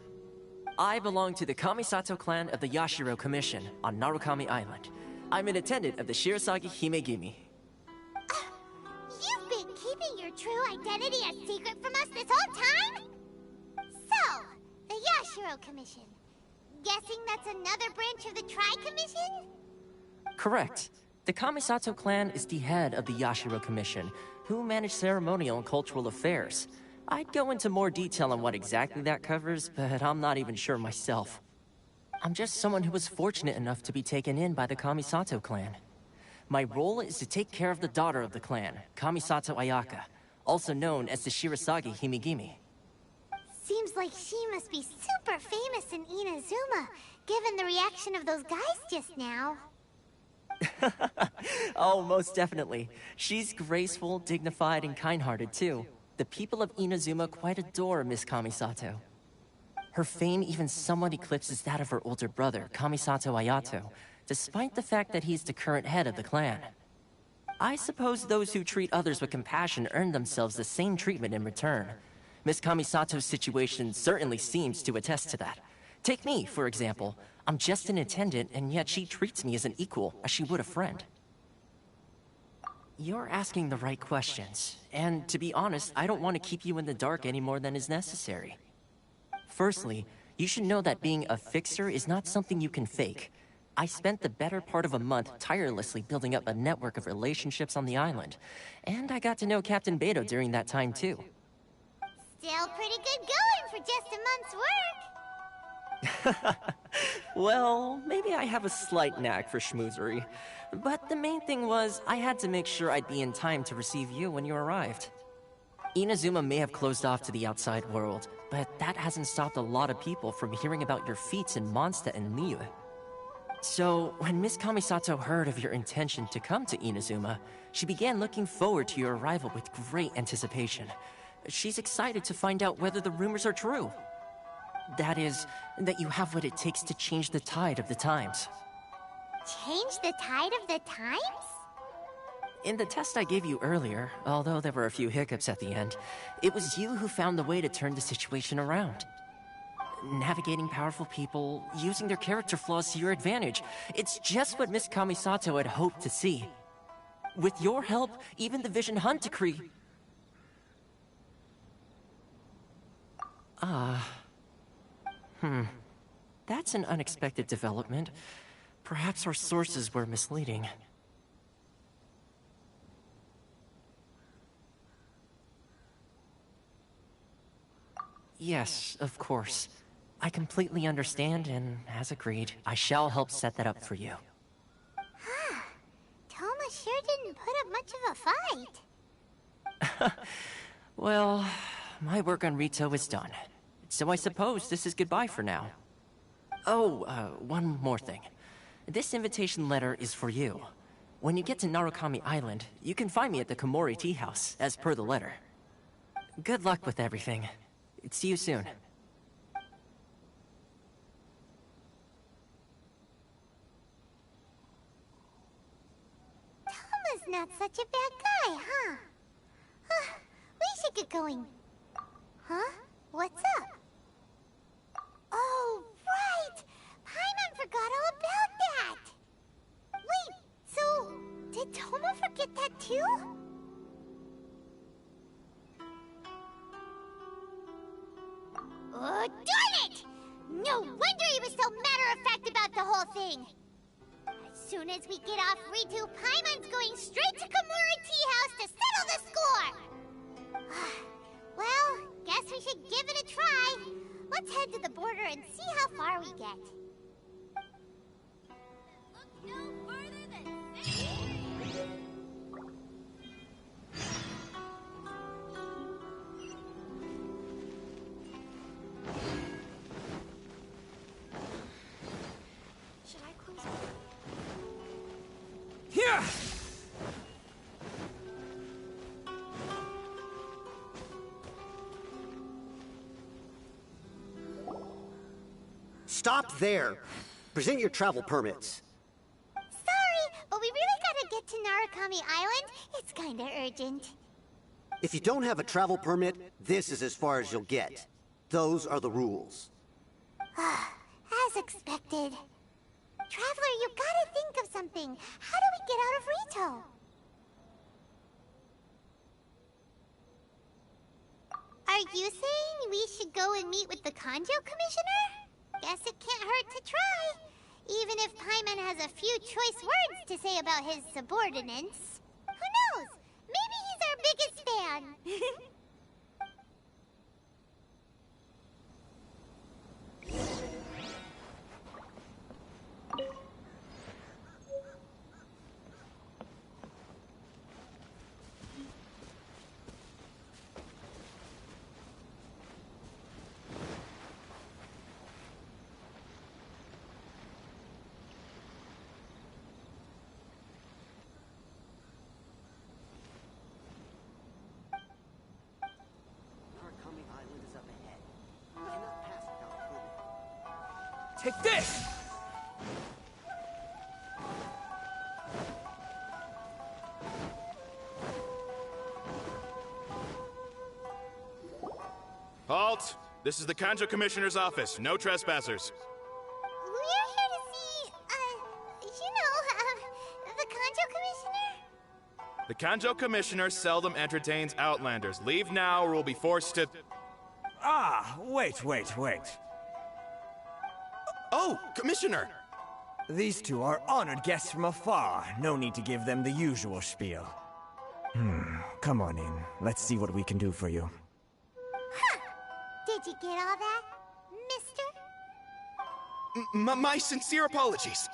I belong to the Kamisato clan of the Yashiro Commission on Narukami Island. I'm an attendant of the Shirasagi Himegimi. You've been keeping your true identity a secret from us this whole time? So, the Yashiro Commission. Guessing that's another branch of the Tri-Commission? Correct. The Kamisato clan is the head of the Yashiro Commission, who manage ceremonial and cultural affairs. I'd go into more detail on what exactly that covers, but I'm not even sure myself. I'm just someone who was fortunate enough to be taken in by the Kamisato clan. My role is to take care of the daughter of the clan, Kamisato Ayaka, also known as the Shirasagi Himigimi. Seems like she must be super famous in Inazuma, given the reaction of those guys just now. Oh, most definitely. She's graceful, dignified, and kind-hearted, too. The people of Inazuma quite adore Miss Kamisato. Her fame even somewhat eclipses that of her older brother, Kamisato Ayato, despite the fact that he's the current head of the clan. I suppose those who treat others with compassion earn themselves the same treatment in return. Miss Kamisato's situation certainly seems to attest to that. Take me, for example. I'm just an attendant, and yet she treats me as an equal, as she would a friend. You're asking the right questions, and to be honest, I don't want to keep you in the dark any more than is necessary. Firstly, you should know that being a fixer is not something you can fake. I spent the better part of a month tirelessly building up a network of relationships on the island, and I got to know Captain Beto during that time too. Still pretty good going for just a month's work. Well, maybe I have a slight knack for schmoozery. But the main thing was, I had to make sure I'd be in time to receive you when you arrived. Inazuma may have closed off to the outside world, but that hasn't stopped a lot of people from hearing about your feats in Mondstadt and Liyue. So, when Miss Kamisato heard of your intention to come to Inazuma, she began looking forward to your arrival with great anticipation. She's excited to find out whether the rumors are true. That is, that you have what it takes to change the tide of the times. Change the tide of the times? In the test I gave you earlier, although there were a few hiccups at the end, it was you who found the way to turn the situation around. Navigating powerful people, using their character flaws to your advantage. It's just what Miss Kamisato had hoped to see. With your help, even the Vision Hunt decree... That's an unexpected development. Perhaps our sources were misleading. Yes, of course. I completely understand, and as agreed, I shall help set that up for you. Toma sure didn't put up much of a fight. Well, my work on Rito is done. So I suppose this is goodbye for now. Oh, one more thing. This invitation letter is for you. When you get to Narukami Island, you can find me at the Komori Tea House, as per the letter. Good luck with everything. See you soon. Toma's not such a bad guy, huh? We should get going. Huh? What's up? Oh, right! Paimon forgot all about that! Wait, so... did Toma forget that too? Oh, darn it! No wonder he was so matter-of-fact about the whole thing! As soon as we get off Ritu, Paimon's going straight to Komori Tea House to settle the score! Well, guess we should give it a try. Let's head to the border and see how far we get. Look no further than Should I close? Yeah! Stop there! Present your travel permits. Sorry, but we really gotta get to Narukami Island. It's kinda urgent. If you don't have a travel permit, this is as far as you'll get. Those are the rules. As expected. Traveler, you gotta think of something. How do we get out of Rito? Are you saying we should go and meet with the Kanjo Commissioner? Guess it can't hurt to try. Even if Paimon has a few choice words to say about his subordinates. Who knows? Maybe he's our biggest fan. Take this! Halt! This is the Kanjo Commissioner's office. No trespassers. We're here to see, the Kanjo Commissioner? The Kanjo Commissioner seldom entertains Outlanders. Leave now or we'll be forced to... Ah, wait. Oh, Commissioner! These two are honored guests from afar. No need to give them the usual spiel. Come on in. Let's see what we can do for you. Huh! Did you get all that, mister? My sincere apologies.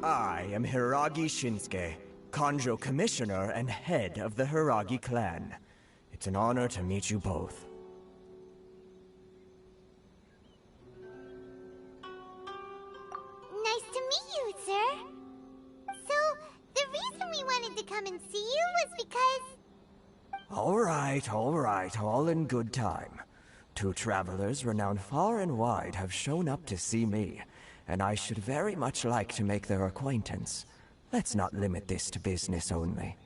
I am Hiragi Shinsuke, Kanjo Commissioner and head of the Hiragi clan. It's an honor to meet you both. Nice to meet you, sir. So, the reason we wanted to come and see you was because... All right, all in good time. Two travelers renowned far and wide have shown up to see me, and I should very much like to make their acquaintance. Let's not limit this to business only.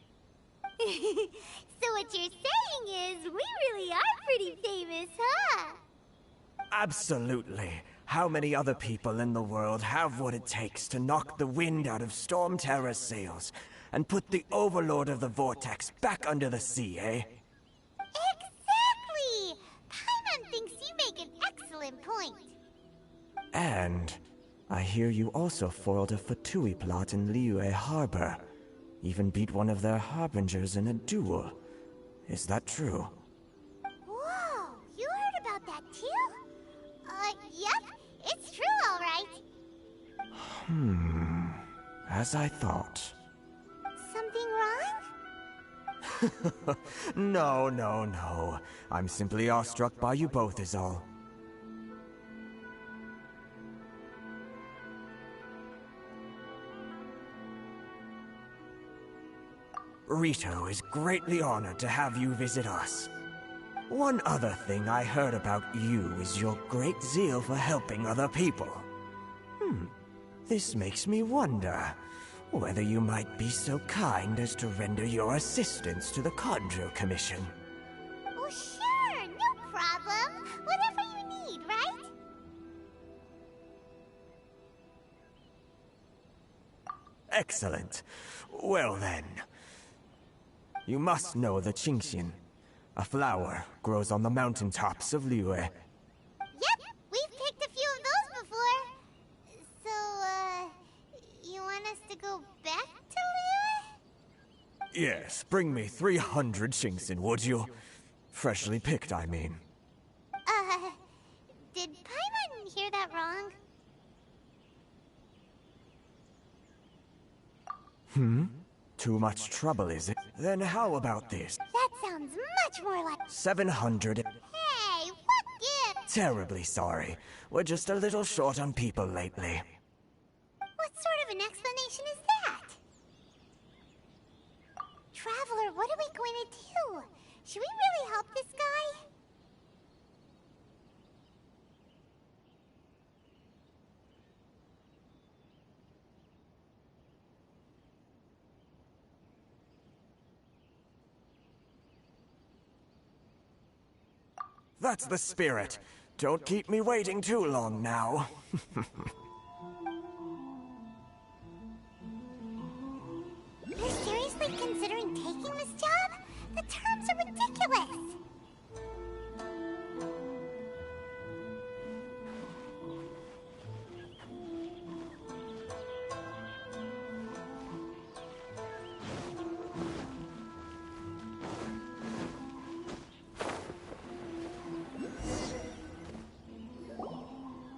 So what you're saying is, we really are pretty famous, huh? Absolutely. How many other people in the world have what it takes to knock the wind out of Storm Terror's sails and put the Overlord of the Vortex back under the sea, eh? Exactly! Paimon thinks you make an excellent point. And I hear you also foiled a Fatui plot in Liyue Harbor. Even beat one of their harbingers in a duel. Is that true? Whoa! You heard about that too? Yep. It's true, all right. As I thought. Something wrong? No. I'm simply awestruck by you both is all. Rito is greatly honored to have you visit us. One other thing I heard about you is your great zeal for helping other people. This makes me wonder whether you might be so kind as to render your assistance to the Kanjo Commission. Oh, sure, no problem. Whatever you need, right? Excellent. Well then. You must know the Qingxian. A flower grows on the mountaintops of Liyue. Yep, we've picked a few of those before. So, you want us to go back to Yes, bring me 300 Shinxin, would you? Freshly picked, I mean. Did Paimon hear that wrong? Too much trouble, is it? Then how about this? That sounds much more like... 700. Hey, what gift? Terribly sorry. We're just a little short on people lately. What sort of an explanation is that? Traveler, what are we going to do? Should we really help this guy? That's the spirit. Don't keep me waiting too long now. You're seriously considering taking this job? The terms are ridiculous!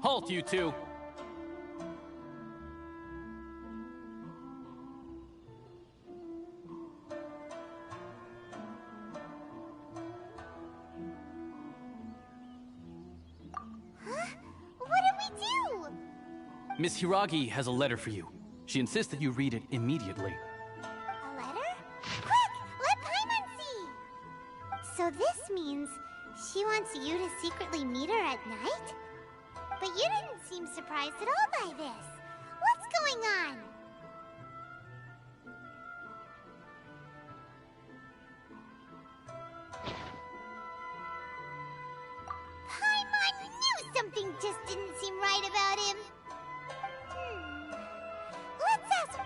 Halt, you two! Miss Hiragi has a letter for you. She insists that you read it immediately. A letter? Quick! Let Paimon see! So this means she wants you to secretly meet her at night? But you didn't seem surprised at all by this. What's going on? Paimon knew something just didn't seem right about him. Let's ask...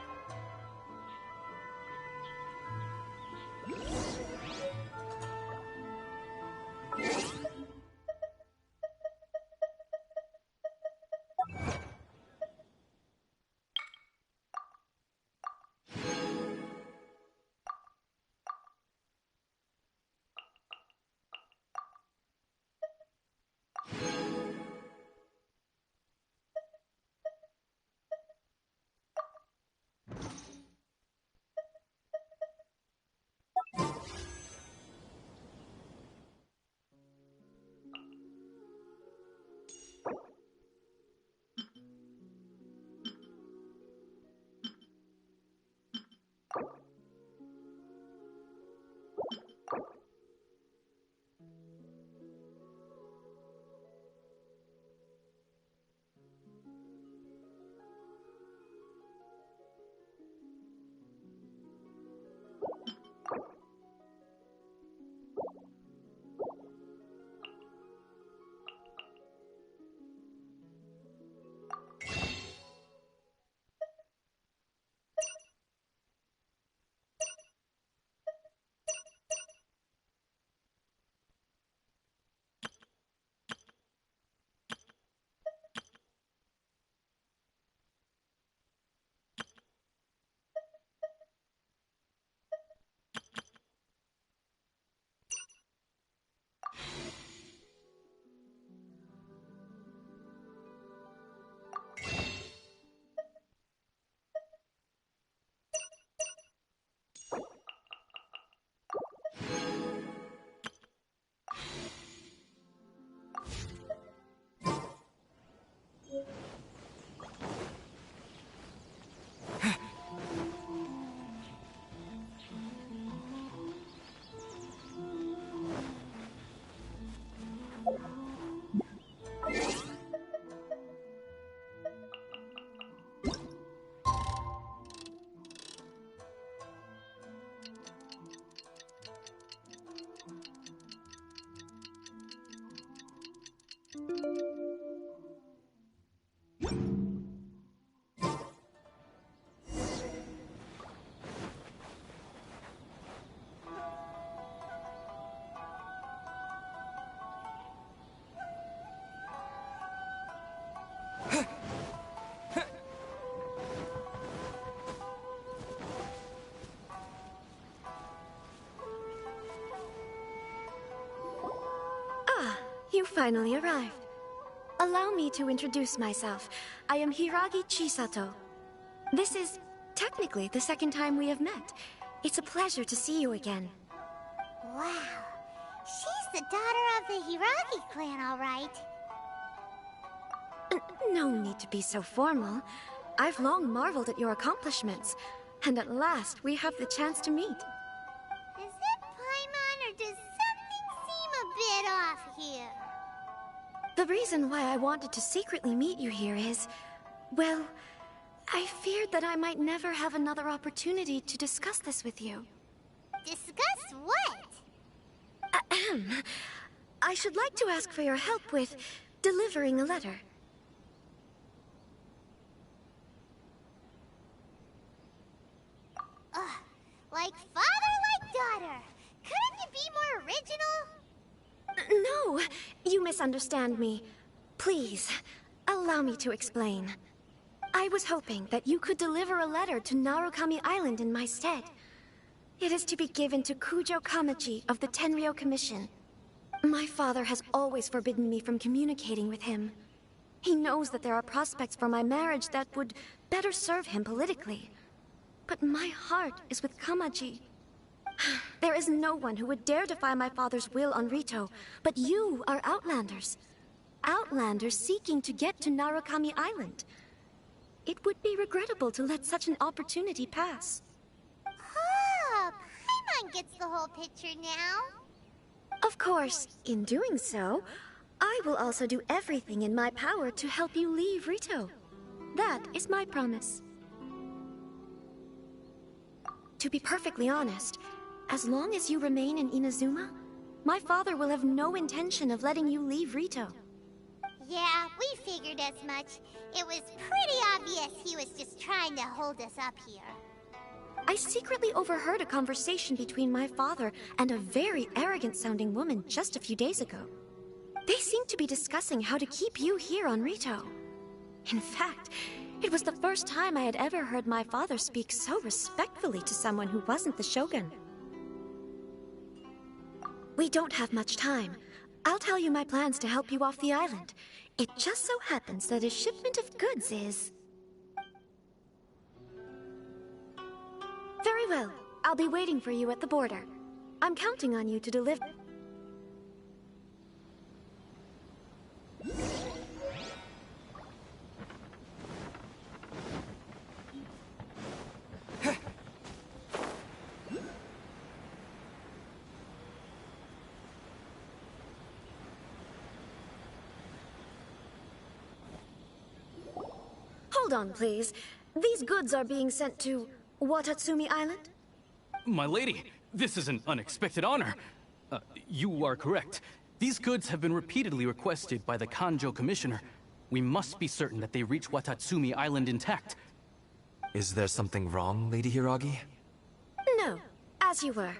You finally arrived. Allow me to introduce myself. I am Hiragi Chisato. This is technically the second time we have met. It's a pleasure to see you again. Wow. She's the daughter of the Hiragi clan, all right. No need to be so formal. I've long marveled at your accomplishments, and at last we have the chance to meet. Is it Paimon, or does something seem a bit off here? The reason why I wanted to secretly meet you here is, well, I feared that I might never have another opportunity to discuss this with you. Discuss what? Ahem. I should like to ask for your help with delivering a letter. Like father, like daughter. Couldn't you be more original? No, you misunderstand me. Please, allow me to explain. I was hoping that you could deliver a letter to Narukami Island in my stead. It is to be given to Kujo Kamachi of the Tenryou Commission. My father has always forbidden me from communicating with him. He knows that there are prospects for my marriage that would better serve him politically. But my heart is with Kamaji. There is no one who would dare defy my father's will on Rito, but you are Outlanders. Outlanders seeking to get to Narukami Island. It would be regrettable to let such an opportunity pass. Oh, Paimon gets the whole picture now. Of course, in doing so, I will also do everything in my power to help you leave Rito. That is my promise. To be perfectly honest, as long as you remain in Inazuma, my father will have no intention of letting you leave Rito. Yeah, we figured as much. It was pretty obvious he was just trying to hold us up here. I secretly overheard a conversation between my father and a very arrogant-sounding woman just a few days ago. They seemed to be discussing how to keep you here on Rito. In fact, it was the first time I had ever heard my father speak so respectfully to someone who wasn't the Shogun. We don't have much time. I'll tell you my plans to help you off the island. It just so happens that a shipment of goods is... Very well. I'll be waiting for you at the border. I'm counting on you to deliver... Hold on, please. These goods are being sent to Watatsumi Island? My lady, this is an unexpected honor. You are correct. These goods have been repeatedly requested by the Kanjo Commissioner. We must be certain that they reach Watatsumi Island intact. Is there something wrong, Lady Hiragi? No, as you were.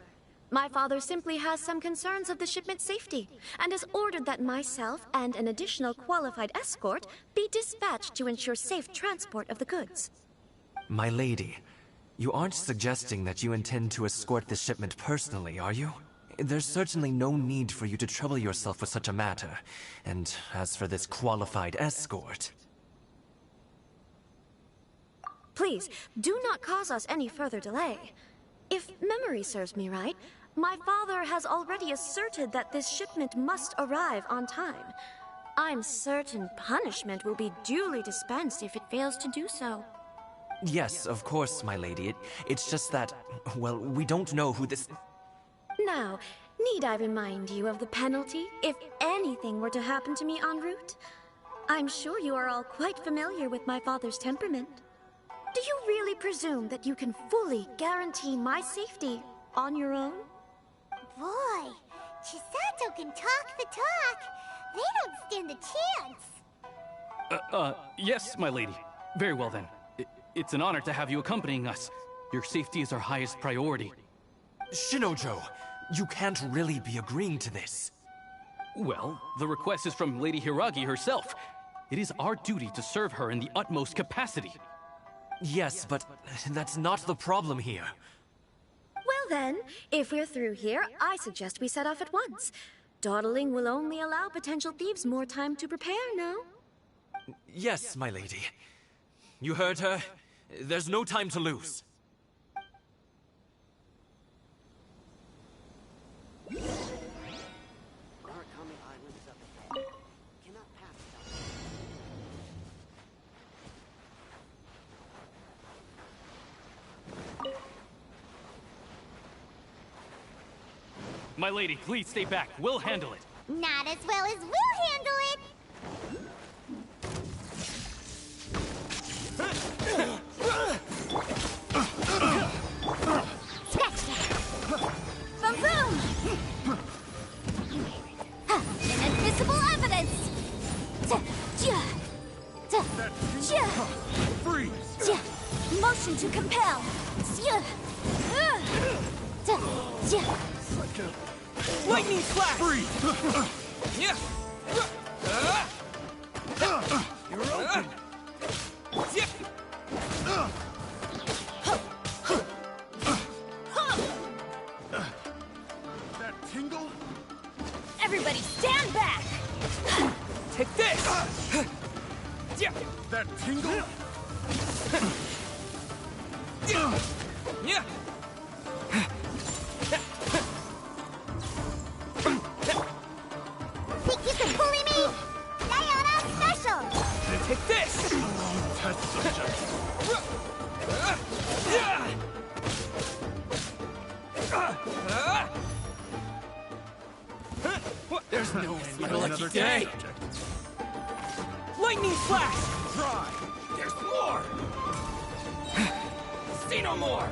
My father simply has some concerns of the shipment's safety, and has ordered that myself and an additional qualified escort be dispatched to ensure safe transport of the goods. My lady, you aren't suggesting that you intend to escort this shipment personally, are you? There's certainly no need for you to trouble yourself with such a matter. And as for this qualified escort... Please, do not cause us any further delay. If memory serves me right, my father has already asserted that this shipment must arrive on time. I'm certain punishment will be duly dispensed if it fails to do so. Yes, of course, my lady. It's just that, well, we don't know who this... Now, need I remind you of the penalty if anything were to happen to me en route? I'm sure you are all quite familiar with my father's temperament. Do you really presume that you can fully guarantee my safety on your own? Boy, Chisato can talk the talk. They don't stand a chance. Yes, my lady. Very well then. It's an honor to have you accompanying us. Your safety is our highest priority. Shinojo, you can't really be agreeing to this. Well, the request is from Lady Hiragi herself. It is our duty to serve her in the utmost capacity. Yes, but that's not the problem here. Well then, if we're through here, I suggest we set off at once. Dawdling will only allow potential thieves more time to prepare, no? Yes, my lady. You heard her. There's no time to lose. My lady, please stay back. We'll handle it. Not as well as we'll handle it! Scratch that! Boom boom! Inadmissible evidence! Freeze! Motion to compel! Lightning flash! Freeze! Yeah. You're open! Zip. That tingle? Everybody stand back! Take this! That tingle? Yeah. Think you can bully me? Diana Special! Take this! Test subject. There's no It's end. another Day. Lightning flash! Try! There's more! See no more!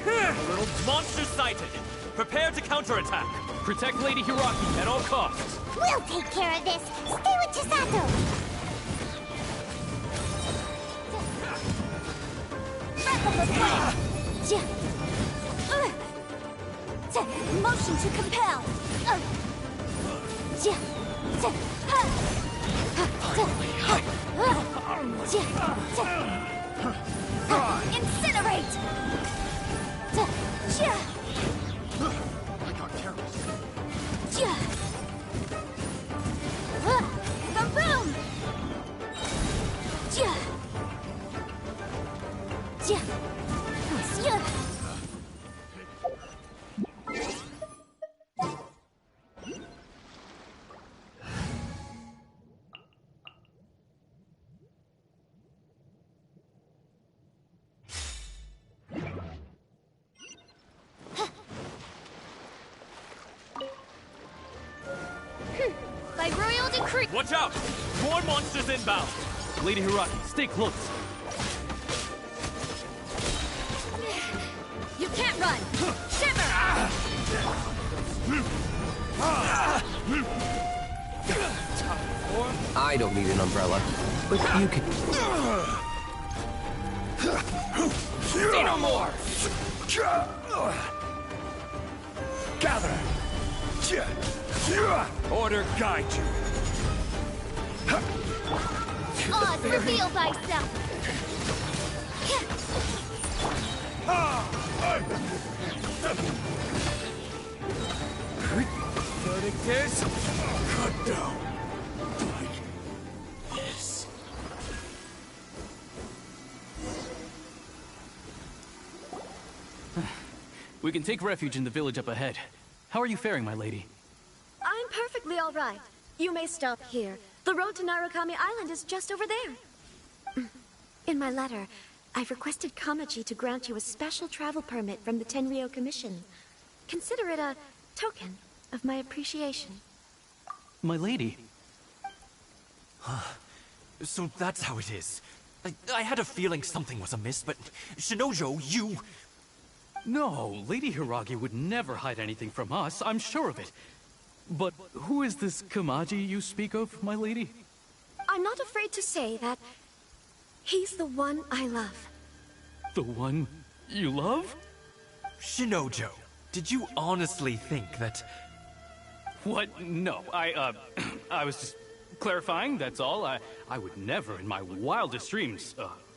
Little monster sighted. Prepare to counterattack. Protect Lady Hiraki at all costs. We'll take care of this! Stay with Chisato! Breath of the flame! Motion to compel! Incinerate! I got careless. Boom boom! By royal decree. Watch out! More monsters inbound! Lady Hiraki, stay close. You can't run! Shiver! I don't need an umbrella, but you can... See no more! Gather! Order guide you. Oz, reveal thyself! Like this? Cut down. Like this. We can take refuge in the village up ahead. How are you faring, my lady? I'm perfectly all right. You may stop here. The road to Narukami Island is just over there. In my letter, I've requested Kamaji to grant you a special travel permit from the Tenryou Commission. Consider it a token of my appreciation. My lady. So that's how it is. I had a feeling something was amiss, but Shinojo, you... No, Lady Hiragi would never hide anything from us, I'm sure of it. But who is this Kamaji you speak of, my lady? I'm not afraid to say that he's the one I love. The one you love? Shinojo, did you honestly think that... What? No, I was just clarifying, that's all. I would never in my wildest dreams,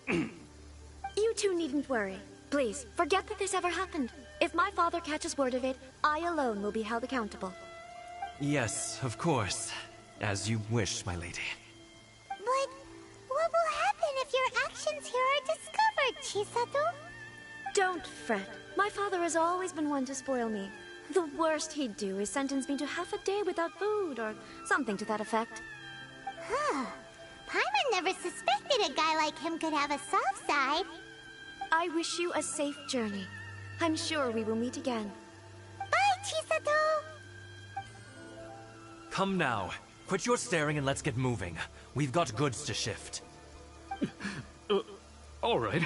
You two needn't worry. Please, forget that this ever happened. If my father catches word of it, I alone will be held accountable. Yes, of course. As you wish, my lady. But what will happen if your actions here are discovered, Chisato? Don't fret. My father has always been one to spoil me. The worst he'd do is sentence me to half a day without food, or something to that effect. Huh. Paimon never suspected a guy like him could have a soft side. I wish you a safe journey. I'm sure we will meet again. Bye, Chisato! Come now. Quit your staring and let's get moving. We've got goods to shift. All right.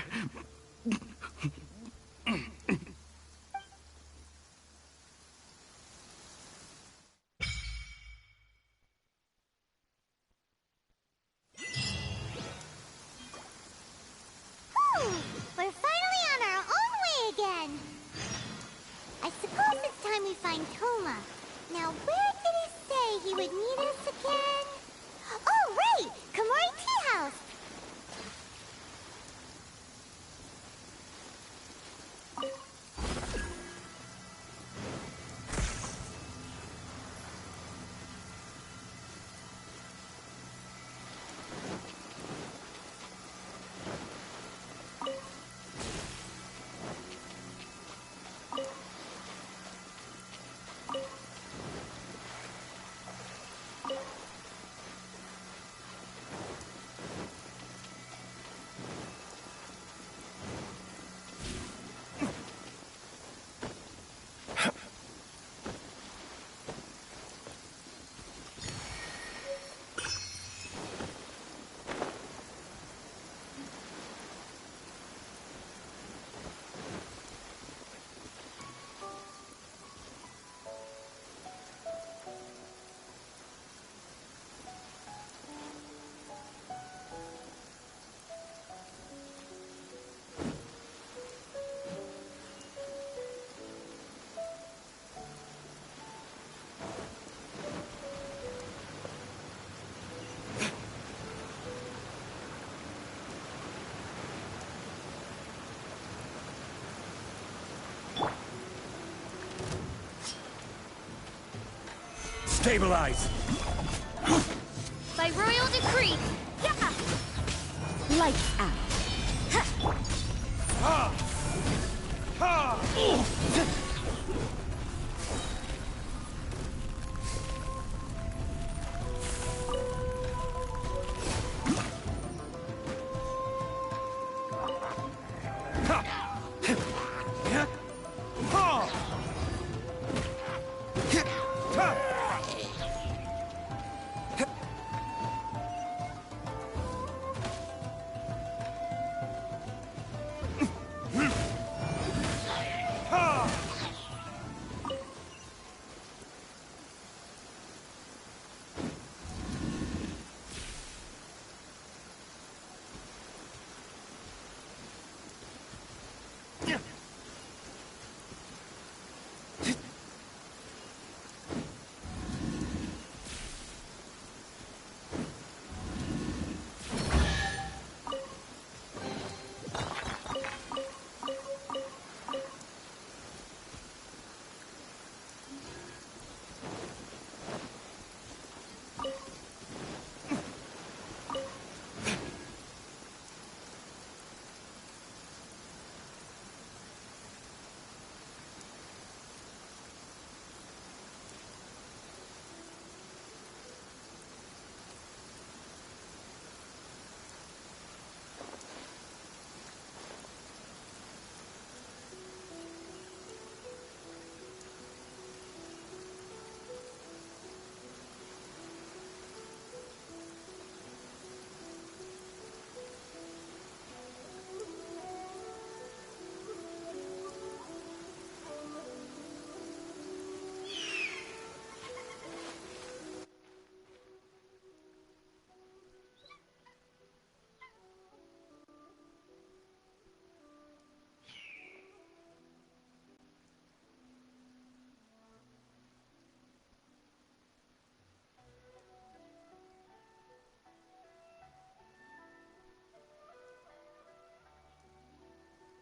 We're finally on our own way again. I suppose it's time we find Toma. Now, where did he say he would meet us again? Oh, right! Komori Tea House! Stabilize! By royal decree! Lights out.